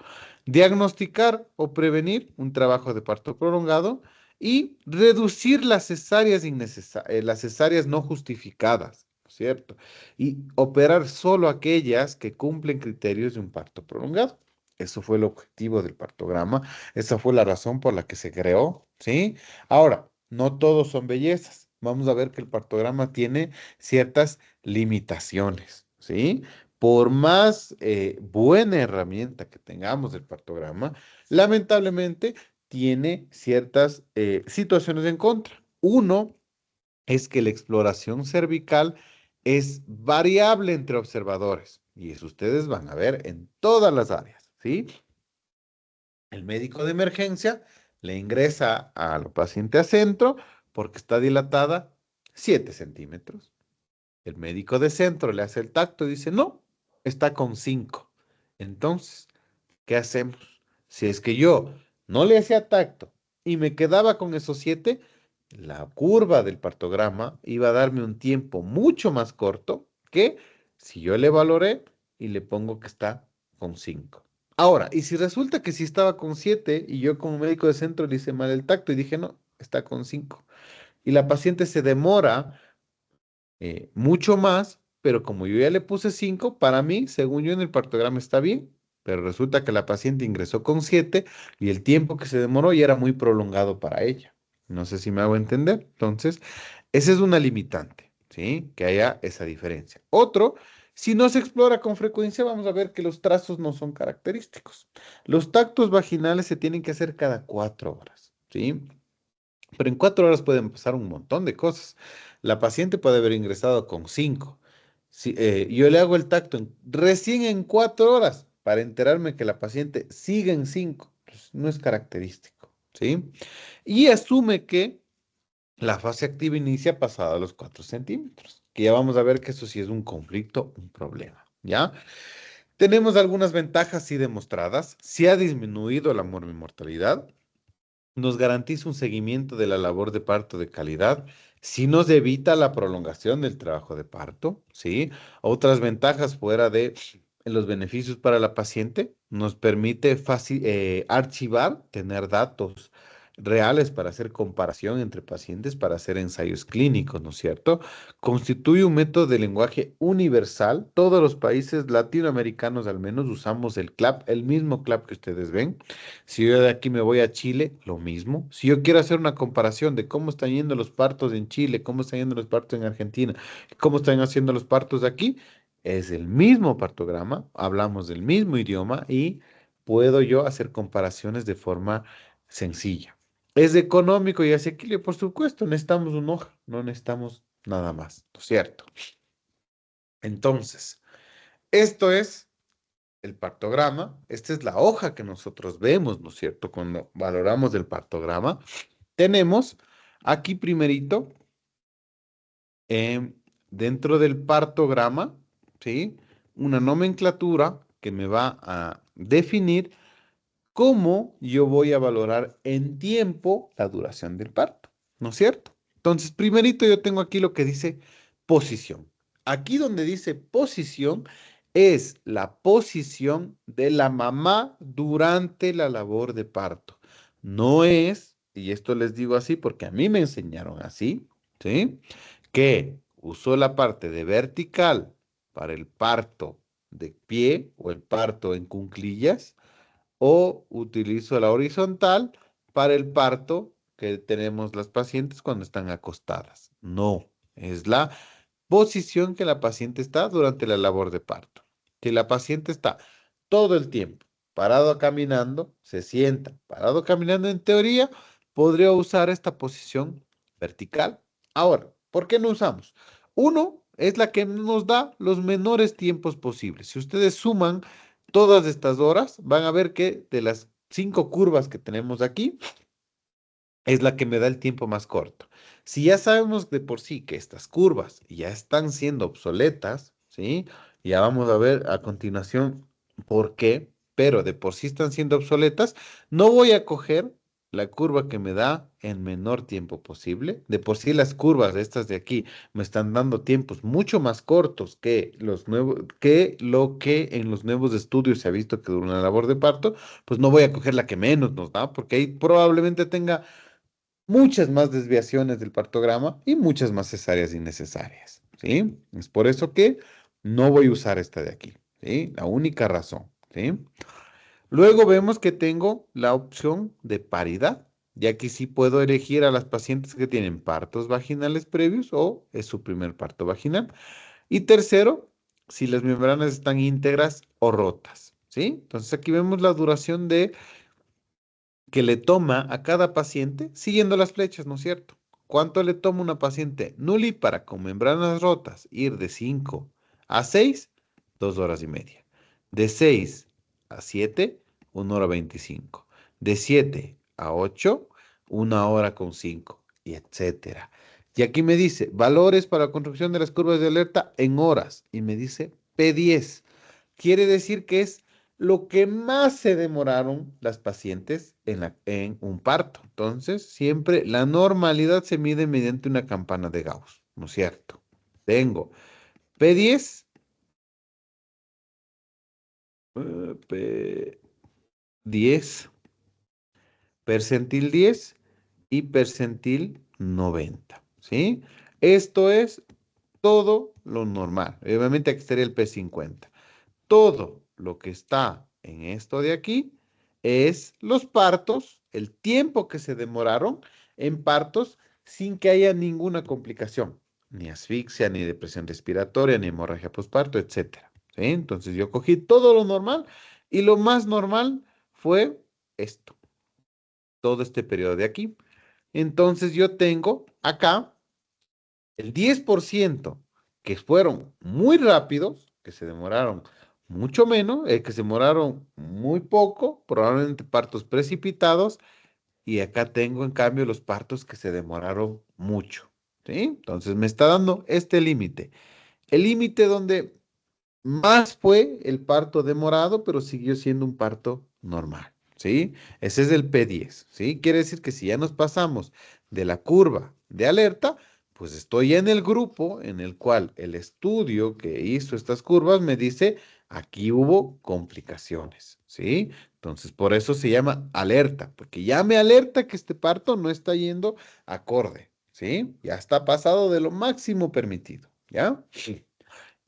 Diagnosticar o prevenir un trabajo de parto prolongado y reducir las cesáreas las cesáreas no justificadas, ¿cierto? Y operar solo aquellas que cumplen criterios de un parto prolongado. Eso fue el objetivo del partograma, esa fue la razón por la que se creó, ¿sí? Ahora, no todos son bellezas. Vamos a ver que el partograma tiene ciertas limitaciones, ¿sí? Por más buena herramienta que tengamos del partograma, lamentablemente tiene ciertas situaciones en contra. Uno es que la exploración cervical es variable entre observadores y eso ustedes van a ver en todas las áreas, ¿sí? El médico de emergencia le ingresa a la paciente a centro porque está dilatada 7 centímetros. El médico de centro le hace el tacto y dice, no, está con 5. Entonces, ¿qué hacemos? Si es que yo no le hacía tacto y me quedaba con esos 7, la curva del partograma iba a darme un tiempo mucho más corto que si yo le valoré y le pongo que está con 5. Ahora, y si resulta que si estaba con 7 y yo como médico de centro le hice mal el tacto y dije, no, está con 5. Y la paciente se demora mucho más, pero como yo ya le puse 5, para mí, según yo en el partograma está bien, pero resulta que la paciente ingresó con 7 y el tiempo que se demoró ya era muy prolongado para ella. No sé si me hago entender. Entonces, esa es una limitante, ¿sí? Que haya esa diferencia. Otro, si no se explora con frecuencia, vamos a ver que los trazos no son característicos. Los tactos vaginales se tienen que hacer cada 4 horas, ¿sí? Pero en 4 horas pueden pasar un montón de cosas. La paciente puede haber ingresado con 5. Si, yo le hago el tacto recién en 4 horas para enterarme que la paciente sigue en 5. Pues no es característico, ¿sí? Y asume que la fase activa inicia pasada los 4 centímetros, que ya vamos a ver que eso sí es un conflicto, un problema, ¿ya? Tenemos algunas ventajas sí demostradas. Sí ha disminuido la mortalidad, nos garantiza un seguimiento de la labor de parto de calidad, si nos evita la prolongación del trabajo de parto, ¿sí? Otras ventajas fuera de los beneficios para la paciente, nos permite archivar, tener datos reales para hacer comparación entre pacientes, para hacer ensayos clínicos, ¿no es cierto? Constituye un método de lenguaje universal. Todos los países latinoamericanos al menos usamos el CLAP, el mismo CLAP que ustedes ven. Si yo de aquí me voy a Chile, lo mismo. Si yo quiero hacer una comparación de cómo están yendo los partos en Chile, cómo están yendo los partos en Argentina, cómo están haciendo los partos de aquí, es el mismo partograma, hablamos del mismo idioma y puedo yo hacer comparaciones de forma sencilla. Es económico y asequible, por supuesto, necesitamos una hoja, no necesitamos nada más, ¿no es cierto? Entonces, esto es el partograma, esta es la hoja que nosotros vemos, ¿no es cierto? Cuando valoramos el partograma, tenemos aquí primerito, em, dentro del partograma, ¿sí? Una nomenclatura que me va a definir cómo yo voy a valorar en tiempo la duración del parto, ¿no es cierto? Entonces, primerito yo tengo aquí lo que dice posición. Aquí donde dice posición es la posición de la mamá durante la labor de parto. No es, y esto les digo así porque a mí me enseñaron así, ¿sí? Que usó la parte de vertical para el parto de pie o el parto en cuclillas o utilizo la horizontal para el parto que tenemos las pacientes cuando están acostadas. No, es la posición que la paciente está durante la labor de parto. Si la paciente está todo el tiempo parado caminando, se sienta parado caminando, en teoría podría usar esta posición vertical. Ahora, ¿por qué no usamos? Uno es la que nos da los menores tiempos posibles. Si ustedes suman todas estas horas, van a ver que de las 5 curvas que tenemos aquí, es la que me da el tiempo más corto. Si ya sabemos de por sí que estas curvas ya están siendo obsoletas, ¿sí? Ya vamos a ver a continuación por qué, pero de por sí están siendo obsoletas, no voy a coger la curva que me da en menor tiempo posible. De por sí las curvas estas de aquí me están dando tiempos mucho más cortos que los nuevos, que lo que en los nuevos estudios se ha visto que dura una labor de parto, pues no voy a coger la que menos nos da, porque ahí probablemente tenga muchas más desviaciones del partograma y muchas más cesáreas innecesarias, ¿sí? Es por eso que no voy a usar esta de aquí, ¿sí? La única razón, ¿sí? Luego vemos que tengo la opción de paridad, ya que sí puedo elegir a las pacientes que tienen partos vaginales previos o es su primer parto vaginal. Y tercero, si las membranas están íntegras o rotas, ¿sí? Entonces aquí vemos la duración de que le toma a cada paciente siguiendo las flechas, ¿no es cierto? ¿Cuánto le toma una paciente nulípara con membranas rotas? Ir de 5 a 6, 2 horas y media. De 6 a 7, 1 hora 25. De 7 a 8, 1 hora con 5, y etcétera. Y aquí me dice valores para la construcción de las curvas de alerta en horas. Y me dice P10. Quiere decir que es lo que más se demoraron las pacientes en un parto. Entonces, siempre la normalidad se mide mediante una campana de Gauss, ¿no es cierto? Tengo P10, P10, percentil 10 y percentil 90, ¿sí? Esto es todo lo normal. Obviamente aquí estaría el P50. Todo lo que está en esto de aquí es los partos, el tiempo que se demoraron en partos sin que haya ninguna complicación, ni asfixia, ni depresión respiratoria, ni hemorragia postparto, etcétera. ¿Sí? Entonces yo cogí todo lo normal y lo más normal fue esto, todo este periodo de aquí. Entonces yo tengo acá el 10% que fueron muy rápidos, que se demoraron mucho menos, que se demoraron muy poco, probablemente partos precipitados, y acá tengo en cambio los partos que se demoraron mucho, ¿sí? Entonces me está dando este límite. El límite donde más fue el parto demorado, pero siguió siendo un parto normal, ¿sí? Ese es el P10, ¿sí? Quiere decir que si ya nos pasamos de la curva de alerta, pues estoy en el grupo en el cual el estudio que hizo estas curvas me dice, aquí hubo complicaciones, ¿sí? Entonces, por eso se llama alerta, porque ya me alerta que este parto no está yendo acorde, ¿sí? Ya está pasado de lo máximo permitido, ¿ya? Sí.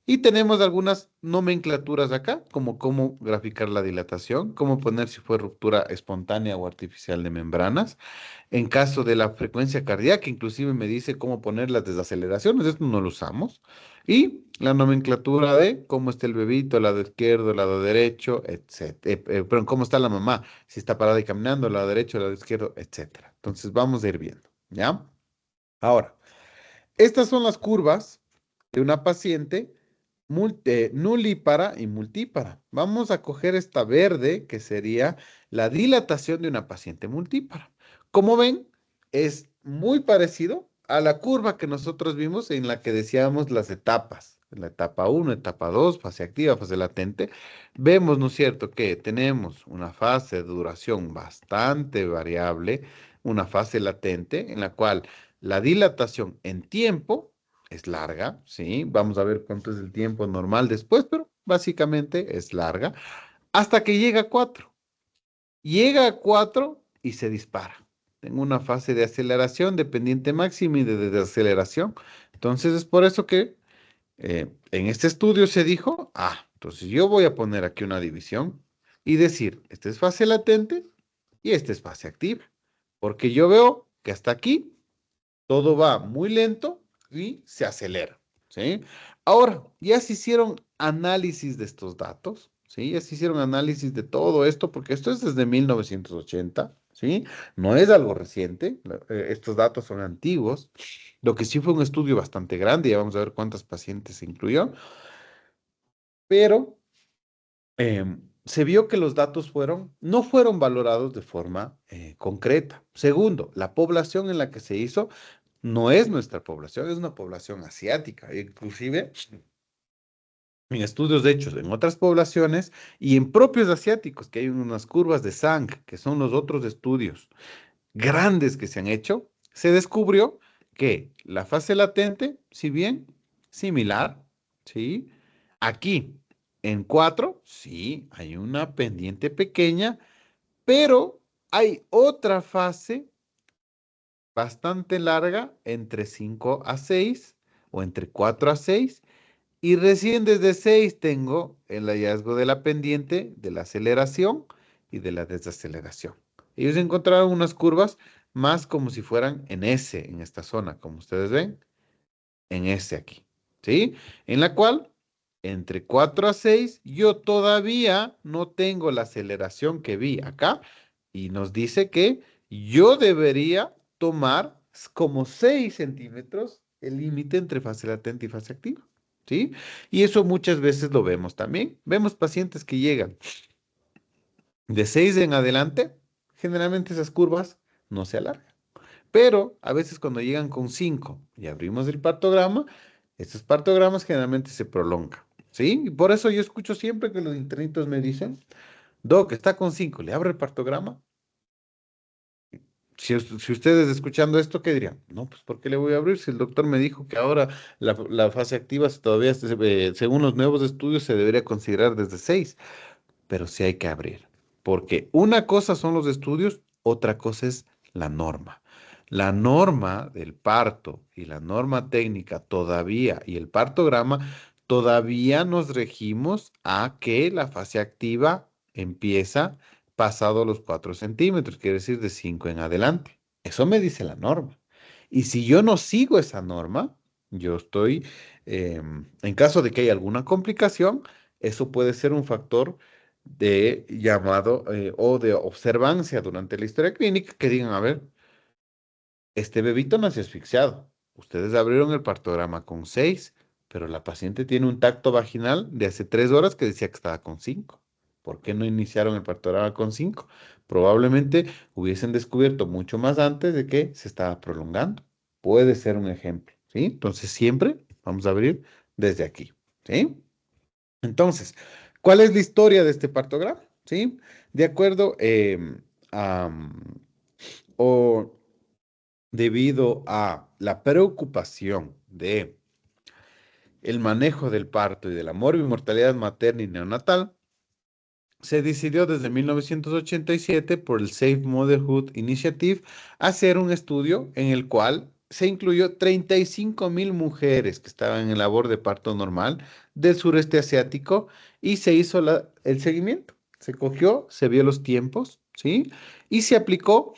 Y tenemos algunas nomenclaturas acá, como cómo graficar la dilatación, cómo poner si fue ruptura espontánea o artificial de membranas. En caso de la frecuencia cardíaca, inclusive me dice cómo poner las desaceleraciones, esto no lo usamos. Y la nomenclatura de cómo está el bebito, el lado izquierdo, el lado derecho, etcétera. Perdón, cómo está la mamá, si está parada y caminando, el lado derecho, el lado izquierdo, etcétera. Entonces vamos a ir viendo, ¿ya? Ahora, estas son las curvas de una paciente nulípara y multípara. Vamos a coger esta verde, que sería la dilatación de una paciente multípara. Como ven, es muy parecido a la curva que nosotros vimos en la que decíamos las etapas. La etapa 1, etapa 2, fase activa, fase latente. Vemos, ¿no es cierto?, que tenemos una fase de duración bastante variable, una fase latente en la cual la dilatación en tiempo es larga, ¿sí? Vamos a ver cuánto es el tiempo normal después, pero básicamente es larga, hasta que llega a 4. Llega a 4 y se dispara. Tengo una fase de aceleración, de pendiente máxima y de desaceleración. Entonces es por eso que en este estudio se dijo, entonces yo voy a poner aquí una división y decir, esta es fase latente y esta es fase activa. Porque yo veo que hasta aquí todo va muy lento y se acelera, ¿sí? Ahora, ya se hicieron análisis de estos datos, ¿sí? Ya se hicieron análisis de todo esto, porque esto es desde 1980, ¿sí? No es algo reciente, estos datos son antiguos. Lo que sí fue un estudio bastante grande, ya vamos a ver cuántas pacientes se incluyó, pero se vio que los datos no fueron valorados de forma concreta. Segundo, la población en la que se hizo no es nuestra población, es una población asiática. Inclusive, en estudios hechos en otras poblaciones y en propios asiáticos, que hay unas curvas de Sang, que son los otros estudios grandes que se han hecho, se descubrió que la fase latente, si bien similar, ¿sí? Aquí, en 4, sí, hay una pendiente pequeña, pero hay otra fase bastante larga, entre 5 a 6 o entre 4 a 6, y recién desde 6 tengo el hallazgo de la pendiente, de la aceleración y de la desaceleración. Ellos encontraron unas curvas más como si fueran en S, en esta zona, como ustedes ven, en S aquí, ¿sí? En la cual, entre 4 a 6, yo todavía no tengo la aceleración que vi acá y nos dice que yo debería tomar como 6 centímetros el límite entre fase latente y fase activa, ¿sí? Y eso muchas veces lo vemos también. Vemos pacientes que llegan de 6 en adelante, generalmente esas curvas no se alargan. Pero a veces cuando llegan con 5 y abrimos el partograma, estos partogramas generalmente se prolongan, ¿sí? Y por eso yo escucho siempre que los internitos me dicen, Doc, está con 5, ¿le abro el partograma? Si ustedes escuchando esto, ¿qué dirían? No, pues ¿por qué le voy a abrir? Si el doctor me dijo que ahora la fase activa todavía, según los nuevos estudios, se debería considerar desde 6, pero sí hay que abrir. Porque una cosa son los estudios, otra cosa es la norma. La norma del parto y la norma técnica todavía y el partograma todavía nos regimos a que la fase activa empieza pasado los 4 centímetros, quiere decir de 5 en adelante. Eso me dice la norma. Y si yo no sigo esa norma, yo estoy, en caso de que haya alguna complicación, eso puede ser un factor de llamado o de observancia durante la historia clínica que digan, a ver, este bebito nació asfixiado. Ustedes abrieron el partograma con 6, pero la paciente tiene un tacto vaginal de hace 3 horas que decía que estaba con 5. ¿Por qué no iniciaron el partograma con 5? Probablemente hubiesen descubierto mucho más antes de que se estaba prolongando. Puede ser un ejemplo, ¿sí? Entonces siempre vamos a abrir desde aquí, ¿sí? Entonces, ¿cuál es la historia de este partograma? ¿Sí? De acuerdo a, o debido a la preocupación de el manejo del parto y de la mortalidad materna y neonatal, se decidió desde 1987 por el Safe Motherhood Initiative hacer un estudio en el cual se incluyó 35.000 mujeres que estaban en labor de parto normal del sureste asiático y se hizo el seguimiento. Se cogió, se vio los tiempos, ¿sí? Y se aplicó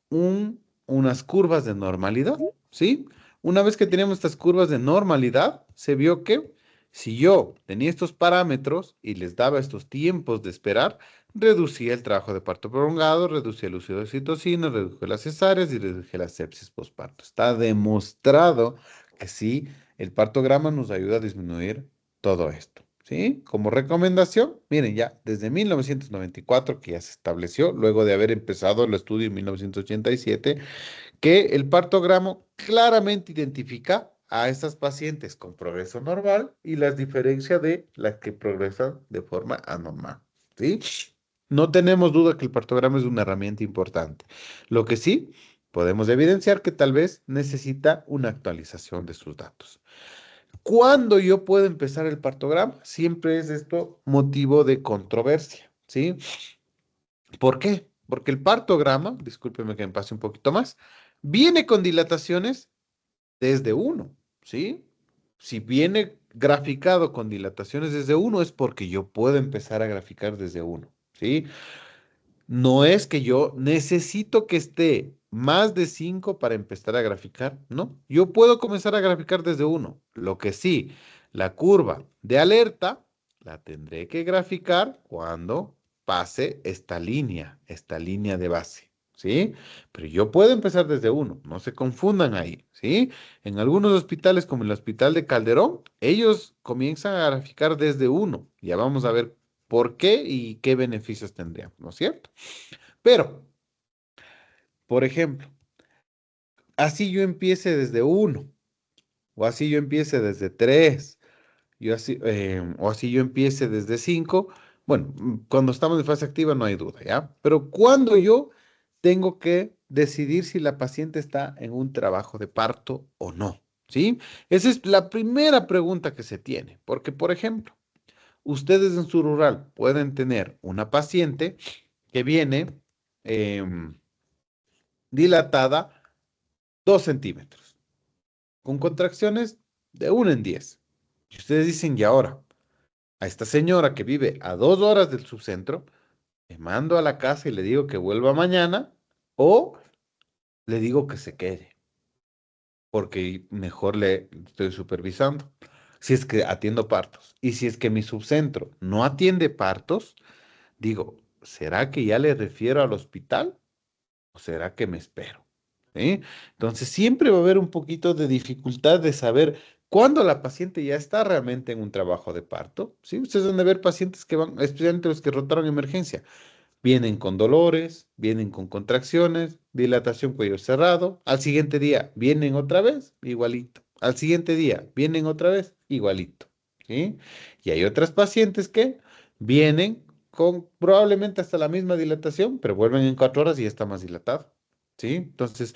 unas curvas de normalidad, ¿sí? Una vez que teníamos estas curvas de normalidad, se vio que si yo tenía estos parámetros y les daba estos tiempos de esperar, reducía el trabajo de parto prolongado, reducía el uso de oxitocina, redujo las cesáreas y redujo la sepsis postparto. Está demostrado que sí, el partograma nos ayuda a disminuir todo esto. ¿Sí? Como recomendación, miren, ya desde 1994 que ya se estableció, luego de haber empezado el estudio en 1987, que el partograma claramente identifica a estas pacientes con progreso normal y las diferencia de las que progresan de forma anormal. ¿Sí? No tenemos duda que el partograma es una herramienta importante. Lo que sí, podemos evidenciar que tal vez necesita una actualización de sus datos. ¿Cuándo yo puedo empezar el partograma? Siempre es esto motivo de controversia, ¿sí? ¿Por qué? Porque el partograma, discúlpeme que me pase un poquito más, viene con dilataciones desde uno, ¿sí? Si viene graficado con dilataciones desde uno es porque yo puedo empezar a graficar desde uno, ¿sí? No es que yo necesito que esté más de 5 para empezar a graficar, ¿no? Yo puedo comenzar a graficar desde uno. Lo que sí, la curva de alerta la tendré que graficar cuando pase esta línea de base, ¿sí? Pero yo puedo empezar desde uno, no se confundan ahí, ¿sí? En algunos hospitales, como el Hospital de Calderón, ellos comienzan a graficar desde uno. Ya vamos a ver por qué y qué beneficios tendríamos, ¿no es cierto? Pero, por ejemplo, así yo empiece desde uno, o así yo empiece desde tres, o así yo empiece desde cinco, bueno, cuando estamos en fase activa no hay duda, ¿ya? Pero cuando yo tengo que decidir si la paciente está en un trabajo de parto o no, ¿sí? Esa es la primera pregunta que se tiene, porque, por ejemplo, ustedes en su rural pueden tener una paciente que viene em, dilatada 2 centímetros, con contracciones de 1 en 10. Y ustedes dicen, y ahora, a esta señora que vive a 2 horas del subcentro, le mando a la casa y le digo que vuelva mañana, o le digo que se quede, porque mejor le estoy supervisando. Si es que atiendo partos. Y si es que mi subcentro no atiende partos, digo, ¿será que ya le refiero al hospital o será que me espero? ¿Sí? Entonces siempre va a haber un poquito de dificultad de saber cuándo la paciente ya está realmente en un trabajo de parto. ¿Sí? Ustedes van a ver pacientes que van, especialmente los que rotaron emergencia, vienen con dolores, vienen con contracciones, dilatación cuello cerrado. Al siguiente día vienen otra vez, igualito. Al siguiente día vienen otra vez, igualito. ¿Sí? Y hay otras pacientes que vienen con probablemente hasta la misma dilatación, pero vuelven en 4 horas y ya está más dilatado. ¿Sí? Entonces,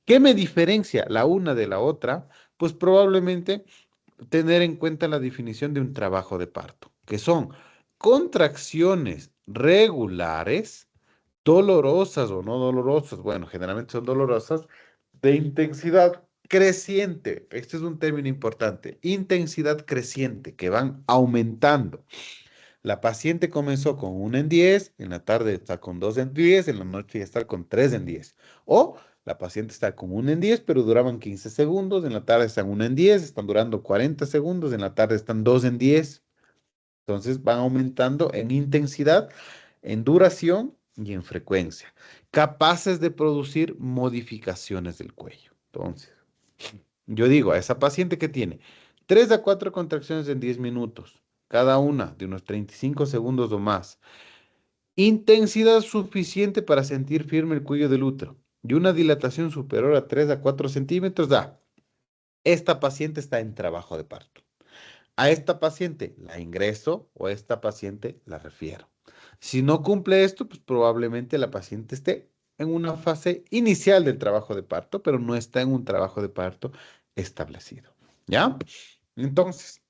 ¿qué me diferencia la una de la otra? Pues probablemente tener en cuenta la definición de un trabajo de parto, que son contracciones regulares, dolorosas o no dolorosas, bueno, generalmente son dolorosas, de intensidad creciente. Este es un término importante, intensidad creciente, que van aumentando. La paciente comenzó con 1 en 10, en la tarde está con 2 en 10, en la noche ya está con 3 en 10. O la paciente está con 1 en 10, pero duraban 15 segundos, en la tarde están 1 en 10, están durando 40 segundos, en la tarde están 2 en 10. Entonces van aumentando en intensidad, en duración y en frecuencia, capaces de producir modificaciones del cuello. Entonces, yo digo, a esa paciente que tiene 3 a 4 contracciones en 10 minutos, cada una de unos 35 segundos o más, intensidad suficiente para sentir firme el cuello del útero y una dilatación superior a 3 a 4 centímetros, esta paciente está en trabajo de parto. A esta paciente la ingreso o a esta paciente la refiero. Si no cumple esto, pues probablemente la paciente esté en una fase inicial del trabajo de parto, pero no está en un trabajo de parto establecido. ¿Ya? Entonces,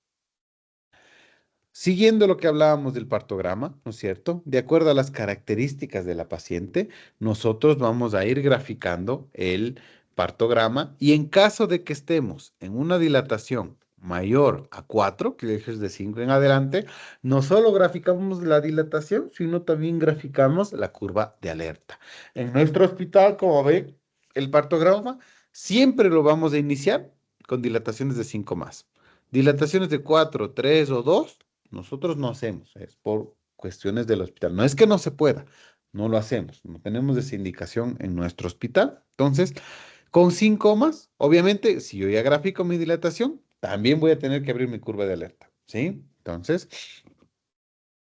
siguiendo lo que hablábamos del partograma, ¿no es cierto? De acuerdo a las características de la paciente, nosotros vamos a ir graficando el partograma, y en caso de que estemos en una dilatación mayor a 4, que es de 5 en adelante, no solo graficamos la dilatación, sino también graficamos la curva de alerta. En nuestro hospital, como ven, el partograma siempre lo vamos a iniciar con dilataciones de 5 más. Dilataciones de 4, 3 o 2, nosotros no hacemos, es por cuestiones del hospital. No es que no se pueda, no lo hacemos, no tenemos esa indicación en nuestro hospital. Entonces, con 5 más, obviamente, si yo ya grafico mi dilatación, también voy a tener que abrir mi curva de alerta, ¿sí? Entonces,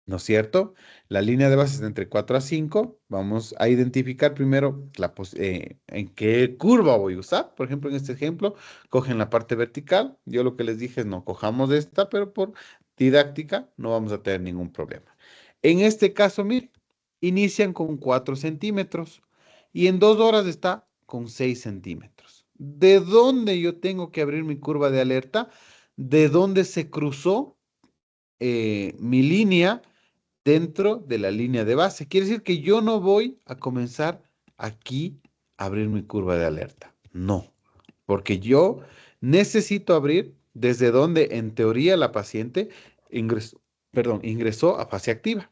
¿no es cierto? La línea de base es de entre 4 a 5. Vamos a identificar primero en qué curva voy a usar. Por ejemplo, en este ejemplo, cogen la parte vertical. Yo lo que les dije es no cojamos esta, pero por didáctica no vamos a tener ningún problema. En este caso, miren, inician con 4 centímetros y en 2 horas está con 6 centímetros. ¿De dónde yo tengo que abrir mi curva de alerta? ¿De dónde se cruzó mi línea dentro de la línea de base? Quiere decir que yo no voy a comenzar aquí a abrir mi curva de alerta. No, porque yo necesito abrir desde donde en teoría la paciente ingresó a fase activa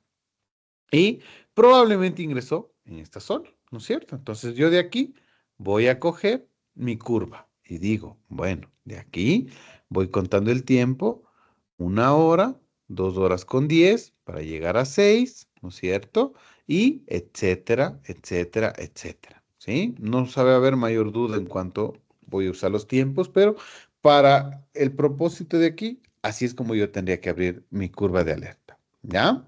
y probablemente ingresó en esta zona, ¿no es cierto? Entonces yo de aquí voy a coger mi curva y digo, bueno, de aquí voy contando el tiempo, 1 hora, 2 horas con 10 para llegar a 6, ¿no es cierto? Y etcétera, etcétera, etcétera, ¿sí? No sabe haber mayor duda en cuanto voy a usar los tiempos, pero para el propósito de aquí, así es como yo tendría que abrir mi curva de alerta, ¿ya?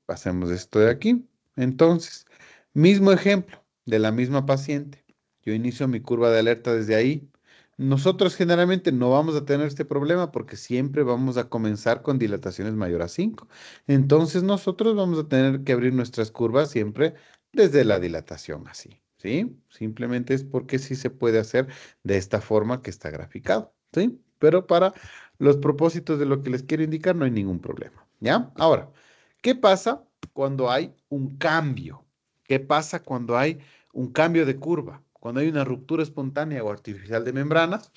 Pasemos esto de aquí. Entonces, mismo ejemplo de la misma paciente. Yo inicio mi curva de alerta desde ahí. Nosotros generalmente no vamos a tener este problema porque siempre vamos a comenzar con dilataciones mayor a 5. Entonces, nosotros vamos a tener que abrir nuestras curvas siempre desde la dilatación así, ¿sí? Simplemente es porque sí se puede hacer de esta forma que está graficado, ¿sí? Pero para los propósitos de lo que les quiero indicar no hay ningún problema, ¿ya? Ahora, ¿qué pasa cuando hay un cambio? ¿Qué pasa cuando hay un cambio de curva? Cuando hay una ruptura espontánea o artificial de membranas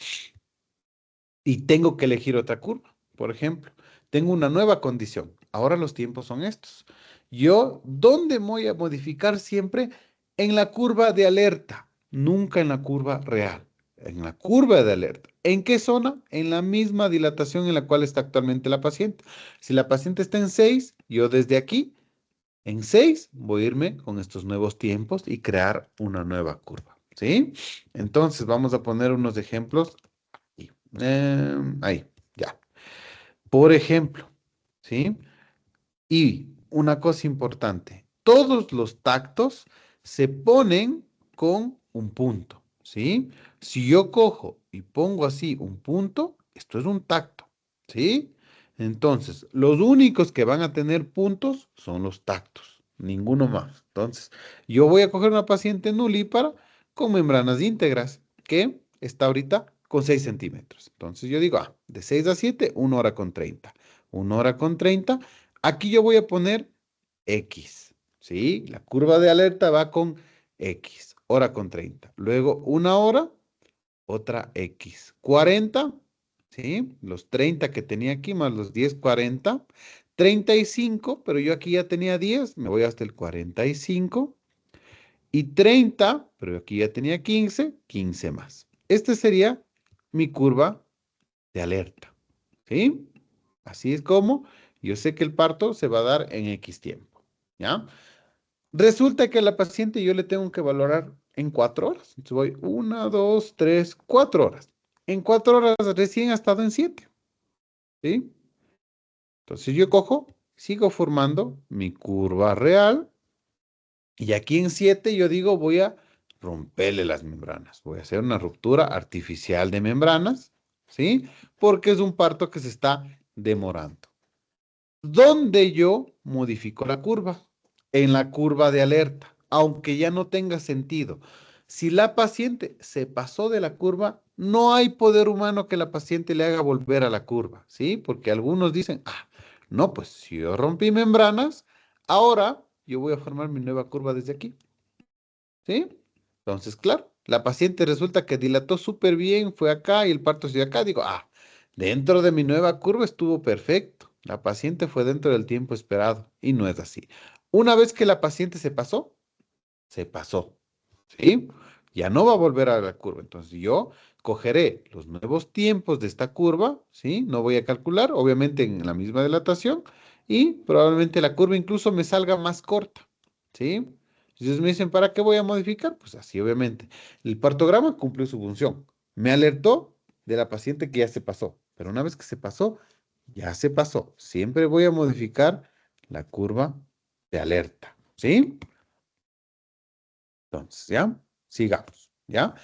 y tengo que elegir otra curva. Por ejemplo, tengo una nueva condición. Ahora los tiempos son estos. Yo, ¿dónde voy a modificar siempre? En la curva de alerta, nunca en la curva real. En la curva de alerta. ¿En qué zona? En la misma dilatación en la cual está actualmente la paciente. Si la paciente está en 6, yo desde aquí, en 6, voy a irme con estos nuevos tiempos y crear una nueva curva. ¿Sí? Entonces, vamos a poner unos ejemplos y, ahí, ya. Por ejemplo, ¿sí? Y una cosa importante, todos los tactos se ponen con un punto, ¿sí? Si yo cojo y pongo así un punto, esto es un tacto, ¿sí? Entonces, los únicos que van a tener puntos son los tactos, ninguno más. Entonces, yo voy a coger una paciente nulípara con membranas íntegras, que está ahorita con 6 centímetros. Entonces, yo digo, de 6 a 7, 1 hora con 30. 1 hora con 30. Aquí yo voy a poner X, ¿sí? La curva de alerta va con X, hora con 30. Luego 1 hora, otra X. 40, ¿sí? Los 30 que tenía aquí más los 10, 40. 35, pero yo aquí ya tenía 10, me voy hasta el 45. Y 30, pero aquí ya tenía 15, 15 más. Esta sería mi curva de alerta, ¿sí? Así es como yo sé que el parto se va a dar en X tiempo, ¿ya? Resulta que a la paciente yo le tengo que valorar en 4 horas. Entonces voy 1, 2, 3, 4 horas. En 4 horas recién ha estado en 7, ¿sí? Entonces yo cojo, sigo formando mi curva real y aquí en 7 yo digo voy a romperle las membranas. Voy a hacer una ruptura artificial de membranas, ¿sí? Porque es un parto que se está demorando. ¿Dónde yo modifico la curva? En la curva de alerta, aunque ya no tenga sentido. Si la paciente se pasó de la curva, no hay poder humano que la paciente le haga volver a la curva, ¿sí? Porque algunos dicen, no, pues si yo rompí membranas, ahora yo voy a formar mi nueva curva desde aquí, ¿sí? Entonces, claro, La paciente resulta que dilató súper bien, fue acá y el parto se dio acá. Digo, dentro de mi nueva curva estuvo perfecto. La paciente fue dentro del tiempo esperado y no es así. Una vez que la paciente se pasó, ¿sí? Ya no va a volver a la curva. Entonces yo cogeré los nuevos tiempos de esta curva, ¿sí? No voy a calcular, obviamente en la misma dilatación, y probablemente la curva incluso me salga más corta, ¿sí? Entonces me dicen, ¿para qué voy a modificar? Pues así, obviamente. El partograma cumplió su función. Me alertó de la paciente que ya se pasó, pero una vez que se pasó, ya se pasó. Siempre voy a modificar la curva de alerta, ¿sí? Entonces, ¿ya? Sigamos, ¿ya?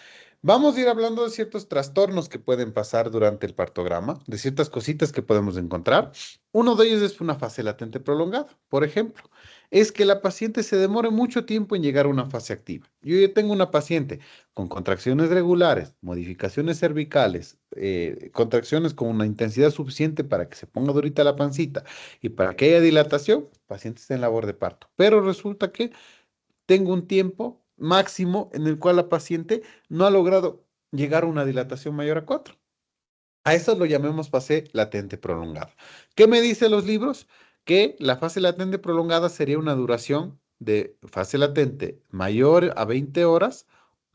Vamos a ir hablando de ciertos trastornos que pueden pasar durante el partograma, de ciertas cositas que podemos encontrar. Uno de ellos es una fase latente prolongada. Por ejemplo, es que la paciente se demore mucho tiempo en llegar a una fase activa. Yo ya tengo una paciente con contracciones regulares, modificaciones cervicales, contracciones con una intensidad suficiente para que se ponga durita la pancita y para que haya dilatación, paciente está en labor de parto. Pero resulta que tengo un tiempo máximo en el cual la paciente no ha logrado llegar a una dilatación mayor a 4. A eso lo llamemos fase latente prolongada. ¿Qué me dicen los libros? Que la fase latente prolongada sería una duración de fase latente mayor a 20 horas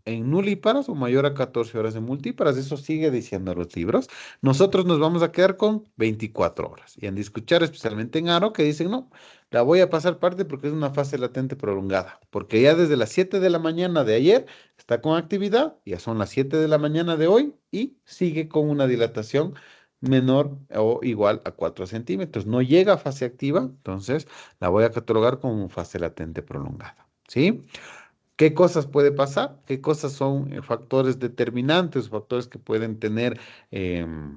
en nulíparas o mayor a 14 horas en multíparas. Eso sigue diciendo los libros. Nosotros nos vamos a quedar con 24 horas. Y han de escuchar especialmente en Aro que dicen, no, la voy a pasar parte porque es una fase latente prolongada. Porque ya desde las 7 de la mañana de ayer está con actividad, ya son las 7 de la mañana de hoy y sigue con una dilatación menor o igual a 4 centímetros. No llega a fase activa, entonces la voy a catalogar como fase latente prolongada. ¿Sí? ¿Qué cosas puede pasar? ¿Qué cosas son factores determinantes, factores que pueden tener, que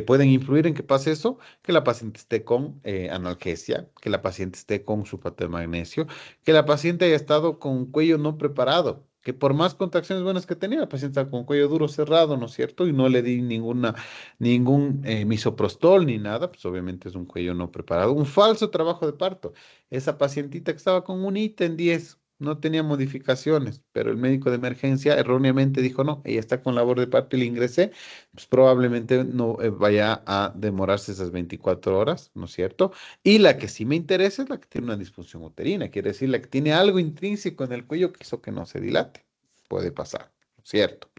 pueden influir en que pase eso? Que la paciente esté con analgesia, que la paciente esté con sulfato de magnesio, que la paciente haya estado con un cuello no preparado, que por más contracciones buenas que tenía, la paciente está con cuello duro cerrado, ¿no es cierto? Y no le di ningún misoprostol ni nada, pues obviamente es un cuello no preparado. Un falso trabajo de parto. Esa pacientita que estaba con un ítem 10 no tenía modificaciones, pero el médico de emergencia erróneamente dijo, no, ella está con labor de parto y le ingresé, pues probablemente no vaya a demorarse esas 24 horas, ¿no es cierto? Y la que sí me interesa es la que tiene una disfunción uterina, quiere decir la que tiene algo intrínseco en el cuello que hizo que no se dilate. Puede pasar, ¿cierto?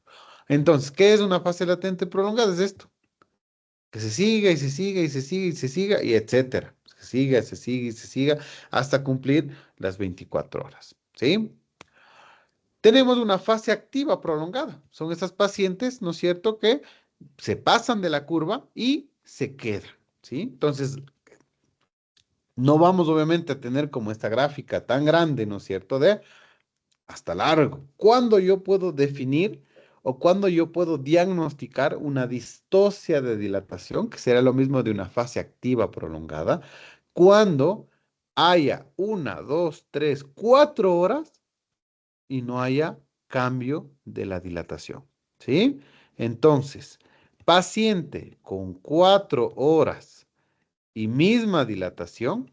Entonces, ¿qué es una fase latente prolongada? Es esto, que se siga y se siga y se siga y se siga y etcétera. Se siga, se siga y se siga hasta cumplir las 24 horas, ¿sí? Tenemos una fase activa prolongada. Son esas pacientes, ¿no es cierto?, que se pasan de la curva y se quedan, ¿sí? Entonces, no vamos obviamente a tener como esta gráfica tan grande, ¿no es cierto?, de hasta largo. ¿Cuándo yo puedo definir o cuándo yo puedo diagnosticar una distosia de dilatación, que será lo mismo de una fase activa prolongada, cuando haya 1, 2, 3, 4 horas y no haya cambio de la dilatación, ¿sí? Entonces, paciente con 4 horas y misma dilatación,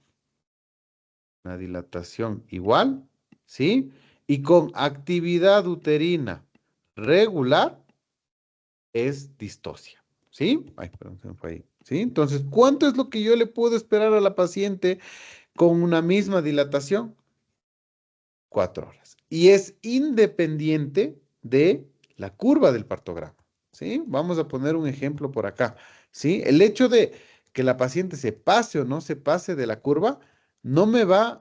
una dilatación igual, ¿sí? Y con actividad uterina regular, es distosia, ¿sí? Ay, perdón, se me fue ahí, ¿sí? Entonces, ¿cuánto es lo que yo le puedo esperar a la paciente con una misma dilatación? 4 horas. Y es independiente de la curva del partograma, ¿sí? Vamos a poner un ejemplo por acá, ¿sí? El hecho de que la paciente se pase o no se pase de la curva no me va,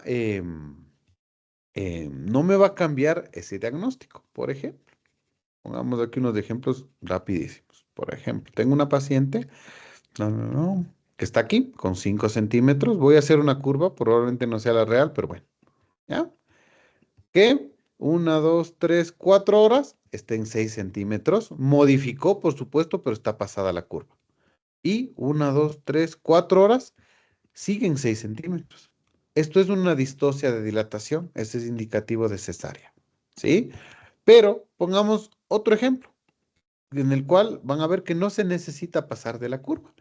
no me va a cambiar ese diagnóstico. Por ejemplo, pongamos aquí unos ejemplos rapidísimos. Por ejemplo, tengo una paciente que está aquí con 5 centímetros. Voy a hacer una curva, probablemente no sea la real, pero bueno, ¿ya? Que 1, 2, 3, 4 horas está en 6 centímetros. Modificó, por supuesto, pero está pasada la curva. Y 1, 2, 3, 4 horas sigue en 6 centímetros. Esto es una distosia de dilatación. Este es indicativo de cesárea. ¿Sí? Pero pongamos otro ejemplo en el cual van a ver que no se necesita pasar de la curva.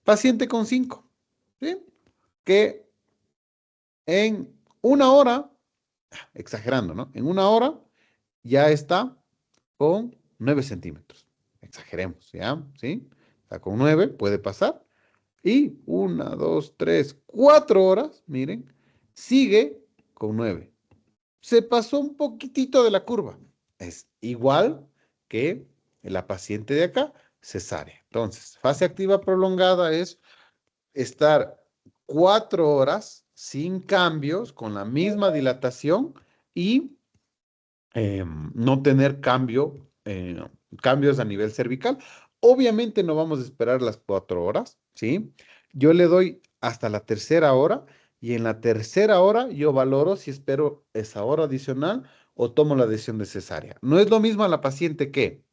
Paciente con 5, ¿sí? Que en 1 hora, exagerando, ¿no? En 1 hora ya está con 9 centímetros. Exageremos, ¿ya? ¿Sí? Está con 9, puede pasar. Y 1, 2, 3, 4 horas, miren, sigue con 9. Se pasó un poquitito de la curva. Es igual que la paciente de acá, cesárea. Entonces, fase activa prolongada es estar 4 horas sin cambios, con la misma dilatación y no tener cambios a nivel cervical. Obviamente no vamos a esperar las 4 horas, ¿sí? Yo le doy hasta la tercera hora y en la tercera hora yo valoro si espero esa hora adicional o tomo la decisión de cesárea. No es lo mismo a la paciente que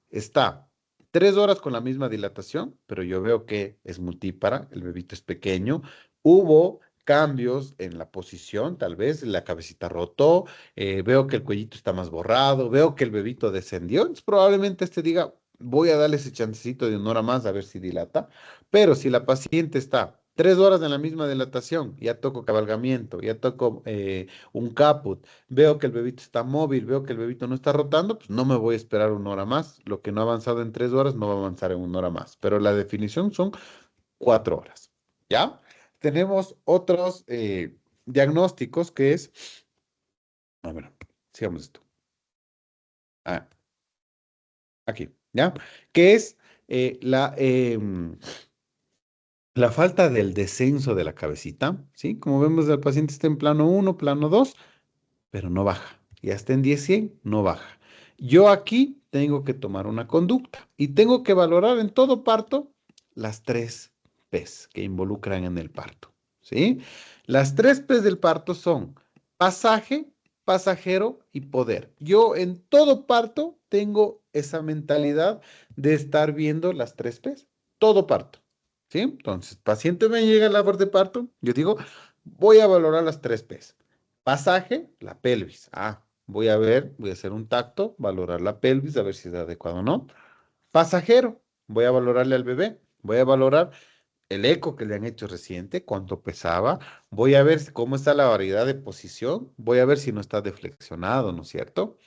está 3 horas con la misma dilatación, pero yo veo que es multípara, el bebito es pequeño. Hubo cambios en la posición, tal vez la cabecita rotó, veo que el cuellito está más borrado, veo que el bebito descendió. Entonces, probablemente este diga, voy a darle ese chancecito de 1 hora más a ver si dilata. Pero si la paciente está 3 horas en la misma dilatación, ya toco cabalgamiento, ya toco un caput, veo que el bebito está móvil, veo que el bebito no está rotando, pues no me voy a esperar 1 hora más. Lo que no ha avanzado en 3 horas no va a avanzar en 1 hora más. Pero la definición son 4 horas. ¿Ya? Tenemos otros diagnósticos que es, a ver, sigamos esto. Ah, aquí, ¿ya? Que es la falta del descenso de la cabecita, ¿sí? Como vemos, el paciente está en plano 1, plano 2, pero no baja. Ya está en 10-100, no baja. Yo aquí tengo que tomar una conducta y tengo que valorar en todo parto las 3 P's que involucran en el parto, ¿sí? Las 3 P's del parto son pasaje, pasajero y poder. Yo en todo parto tengo esa mentalidad de estar viendo las 3 P's, todo parto, ¿sí? Entonces, paciente me llega a la labor de parto, yo digo, voy a valorar las 3 P's. Pasaje, la pelvis. Voy a ver, voy a hacer un tacto, valorar la pelvis, a ver si es adecuado o no. Pasajero, voy a valorarle al bebé, voy a valorar el eco que le han hecho reciente, cuánto pesaba, voy a ver cómo está la variedad de posición, voy a ver si no está deflexionado, ¿no es cierto?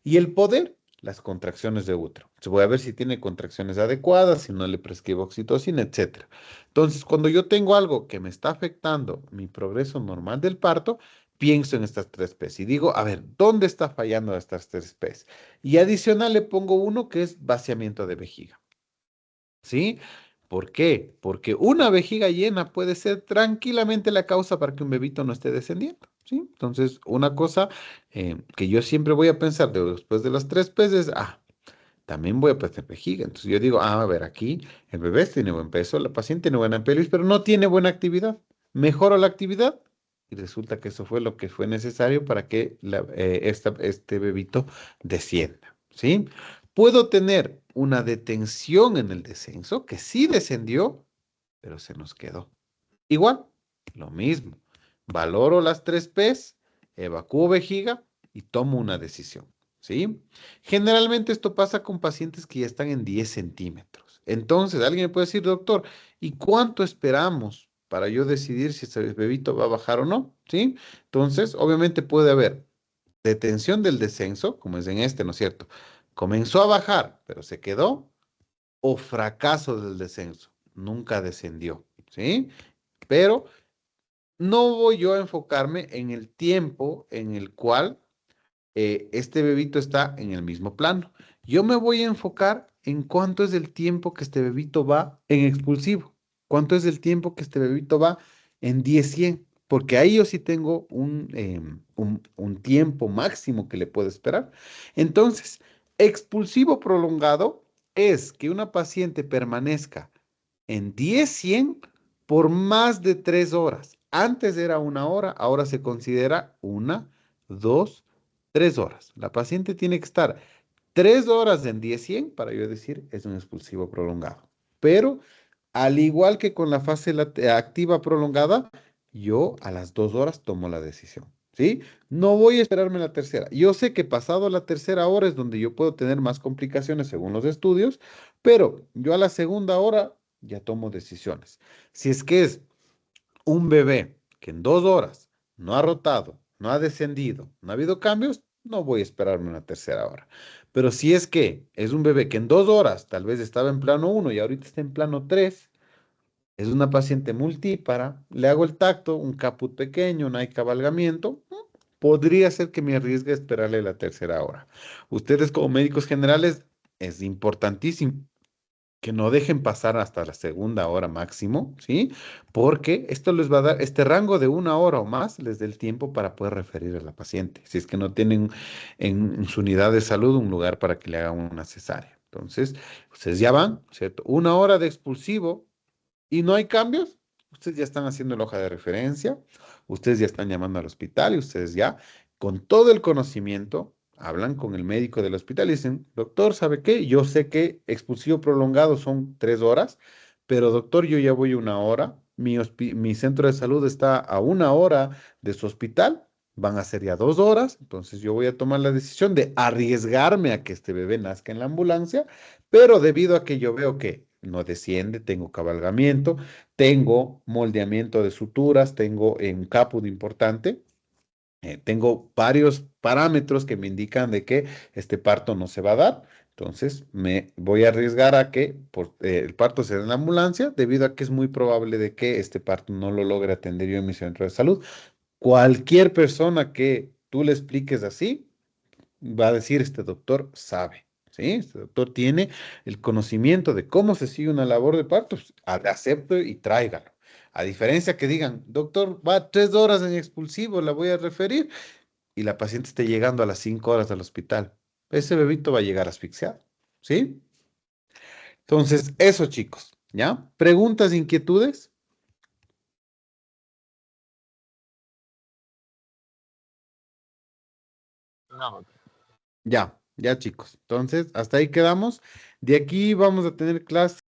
Y el poder, las contracciones de útero. Entonces, voy a ver si tiene contracciones adecuadas, si no le prescribo oxitocina, etcétera. Entonces, cuando yo tengo algo que me está afectando mi progreso normal del parto, pienso en estas 3 P's y digo, a ver, ¿dónde está fallando estas 3 P's? Y adicional le pongo uno que es vaciamiento de vejiga. ¿Sí? ¿Por qué? Porque una vejiga llena puede ser tranquilamente la causa para que un bebito no esté descendiendo, ¿sí? Entonces, una cosa que yo siempre voy a pensar después de las 3 P's es, también voy a pensar vejiga. Entonces yo digo, a ver, aquí el bebé tiene buen peso, la paciente tiene buena pelvis, pero no tiene buena actividad. Mejoro la actividad y resulta que eso fue lo que fue necesario para que este bebito descienda, ¿sí? Puedo tener una detención en el descenso, que sí descendió, pero se nos quedó. Igual, lo mismo. Valoro las 3 P's, evacúo vejiga y tomo una decisión, ¿sí? Generalmente esto pasa con pacientes que ya están en 10 centímetros. Entonces, alguien me puede decir, doctor, ¿y cuánto esperamos para yo decidir si ese bebito va a bajar o no? ¿Sí? Entonces, obviamente puede haber detención del descenso, como es en este, ¿no es cierto? Comenzó a bajar, pero se quedó, o fracaso del descenso, nunca descendió, ¿sí? Pero no voy yo a enfocarme en el tiempo en el cual este bebito está en el mismo plano. Yo me voy a enfocar en cuánto es el tiempo que este bebito va en expulsivo, cuánto es el tiempo que este bebito va en 10-100, porque ahí yo sí tengo un tiempo máximo que le puedo esperar. Entonces, expulsivo prolongado es que una paciente permanezca en 10-100 por más de 3 horas. Antes era 1 hora, ahora se considera 1, 2, 3 horas. La paciente tiene que estar 3 horas en 10-100 para yo decir es un expulsivo prolongado. Pero al igual que con la fase activa prolongada, yo a las 2 horas tomo la decisión. ¿Sí? No voy a esperarme la tercera. Yo sé que pasado la tercera hora es donde yo puedo tener más complicaciones según los estudios, pero yo a la segunda hora ya tomo decisiones. Si es que es un bebé que en 2 horas no ha rotado, no ha descendido, no ha habido cambios, no voy a esperarme una tercera hora. Pero si es que es un bebé que en 2 horas tal vez estaba en plano uno y ahorita está en plano 3, es una paciente multípara, le hago el tacto, un caput pequeño, no hay cabalgamiento, podría ser que me arriesgue a esperarle la tercera hora. Ustedes como médicos generales es importantísimo que no dejen pasar hasta la segunda hora máximo, ¿sí? Porque esto les va a dar, este rango de 1 hora o más, les dé el tiempo para poder referir a la paciente, si es que no tienen en su unidad de salud un lugar para que le hagan una cesárea. Entonces, ustedes ya van, ¿cierto? 1 hora de expulsivo y no hay cambios, ustedes ya están haciendo la hoja de referencia, ustedes ya están llamando al hospital y ustedes ya, con todo el conocimiento, hablan con el médico del hospital y dicen, doctor, ¿sabe qué? Yo sé que expulsivo prolongado son 3 horas, pero doctor, yo ya voy 1 hora, mi centro de salud está a 1 hora de su hospital, van a ser ya 2 horas, entonces yo voy a tomar la decisión de arriesgarme a que este bebé nazca en la ambulancia, pero debido a que yo veo que no desciende, tengo cabalgamiento, tengo moldeamiento de suturas, tengo un caput importante, tengo varios parámetros que me indican de que este parto no se va a dar. Entonces, me voy a arriesgar a que el parto se dé en la ambulancia, debido a que es muy probable de que este parto no lo logre atender yo en mi centro de salud. Cualquier persona que tú le expliques así, va a decir, este doctor sabe, ¿sí? Este doctor tiene el conocimiento de cómo se sigue una labor de parto, pues, acepto y tráigalo. A diferencia que digan, doctor, va 3 horas en expulsivo, la voy a referir, y la paciente esté llegando a las 5 horas al hospital. Ese bebito va a llegar asfixiado, ¿sí? Entonces, eso, chicos, ¿ya? ¿Preguntas, inquietudes? No, Ya, ya, chicos. Entonces, hasta ahí quedamos. De aquí vamos a tener clases.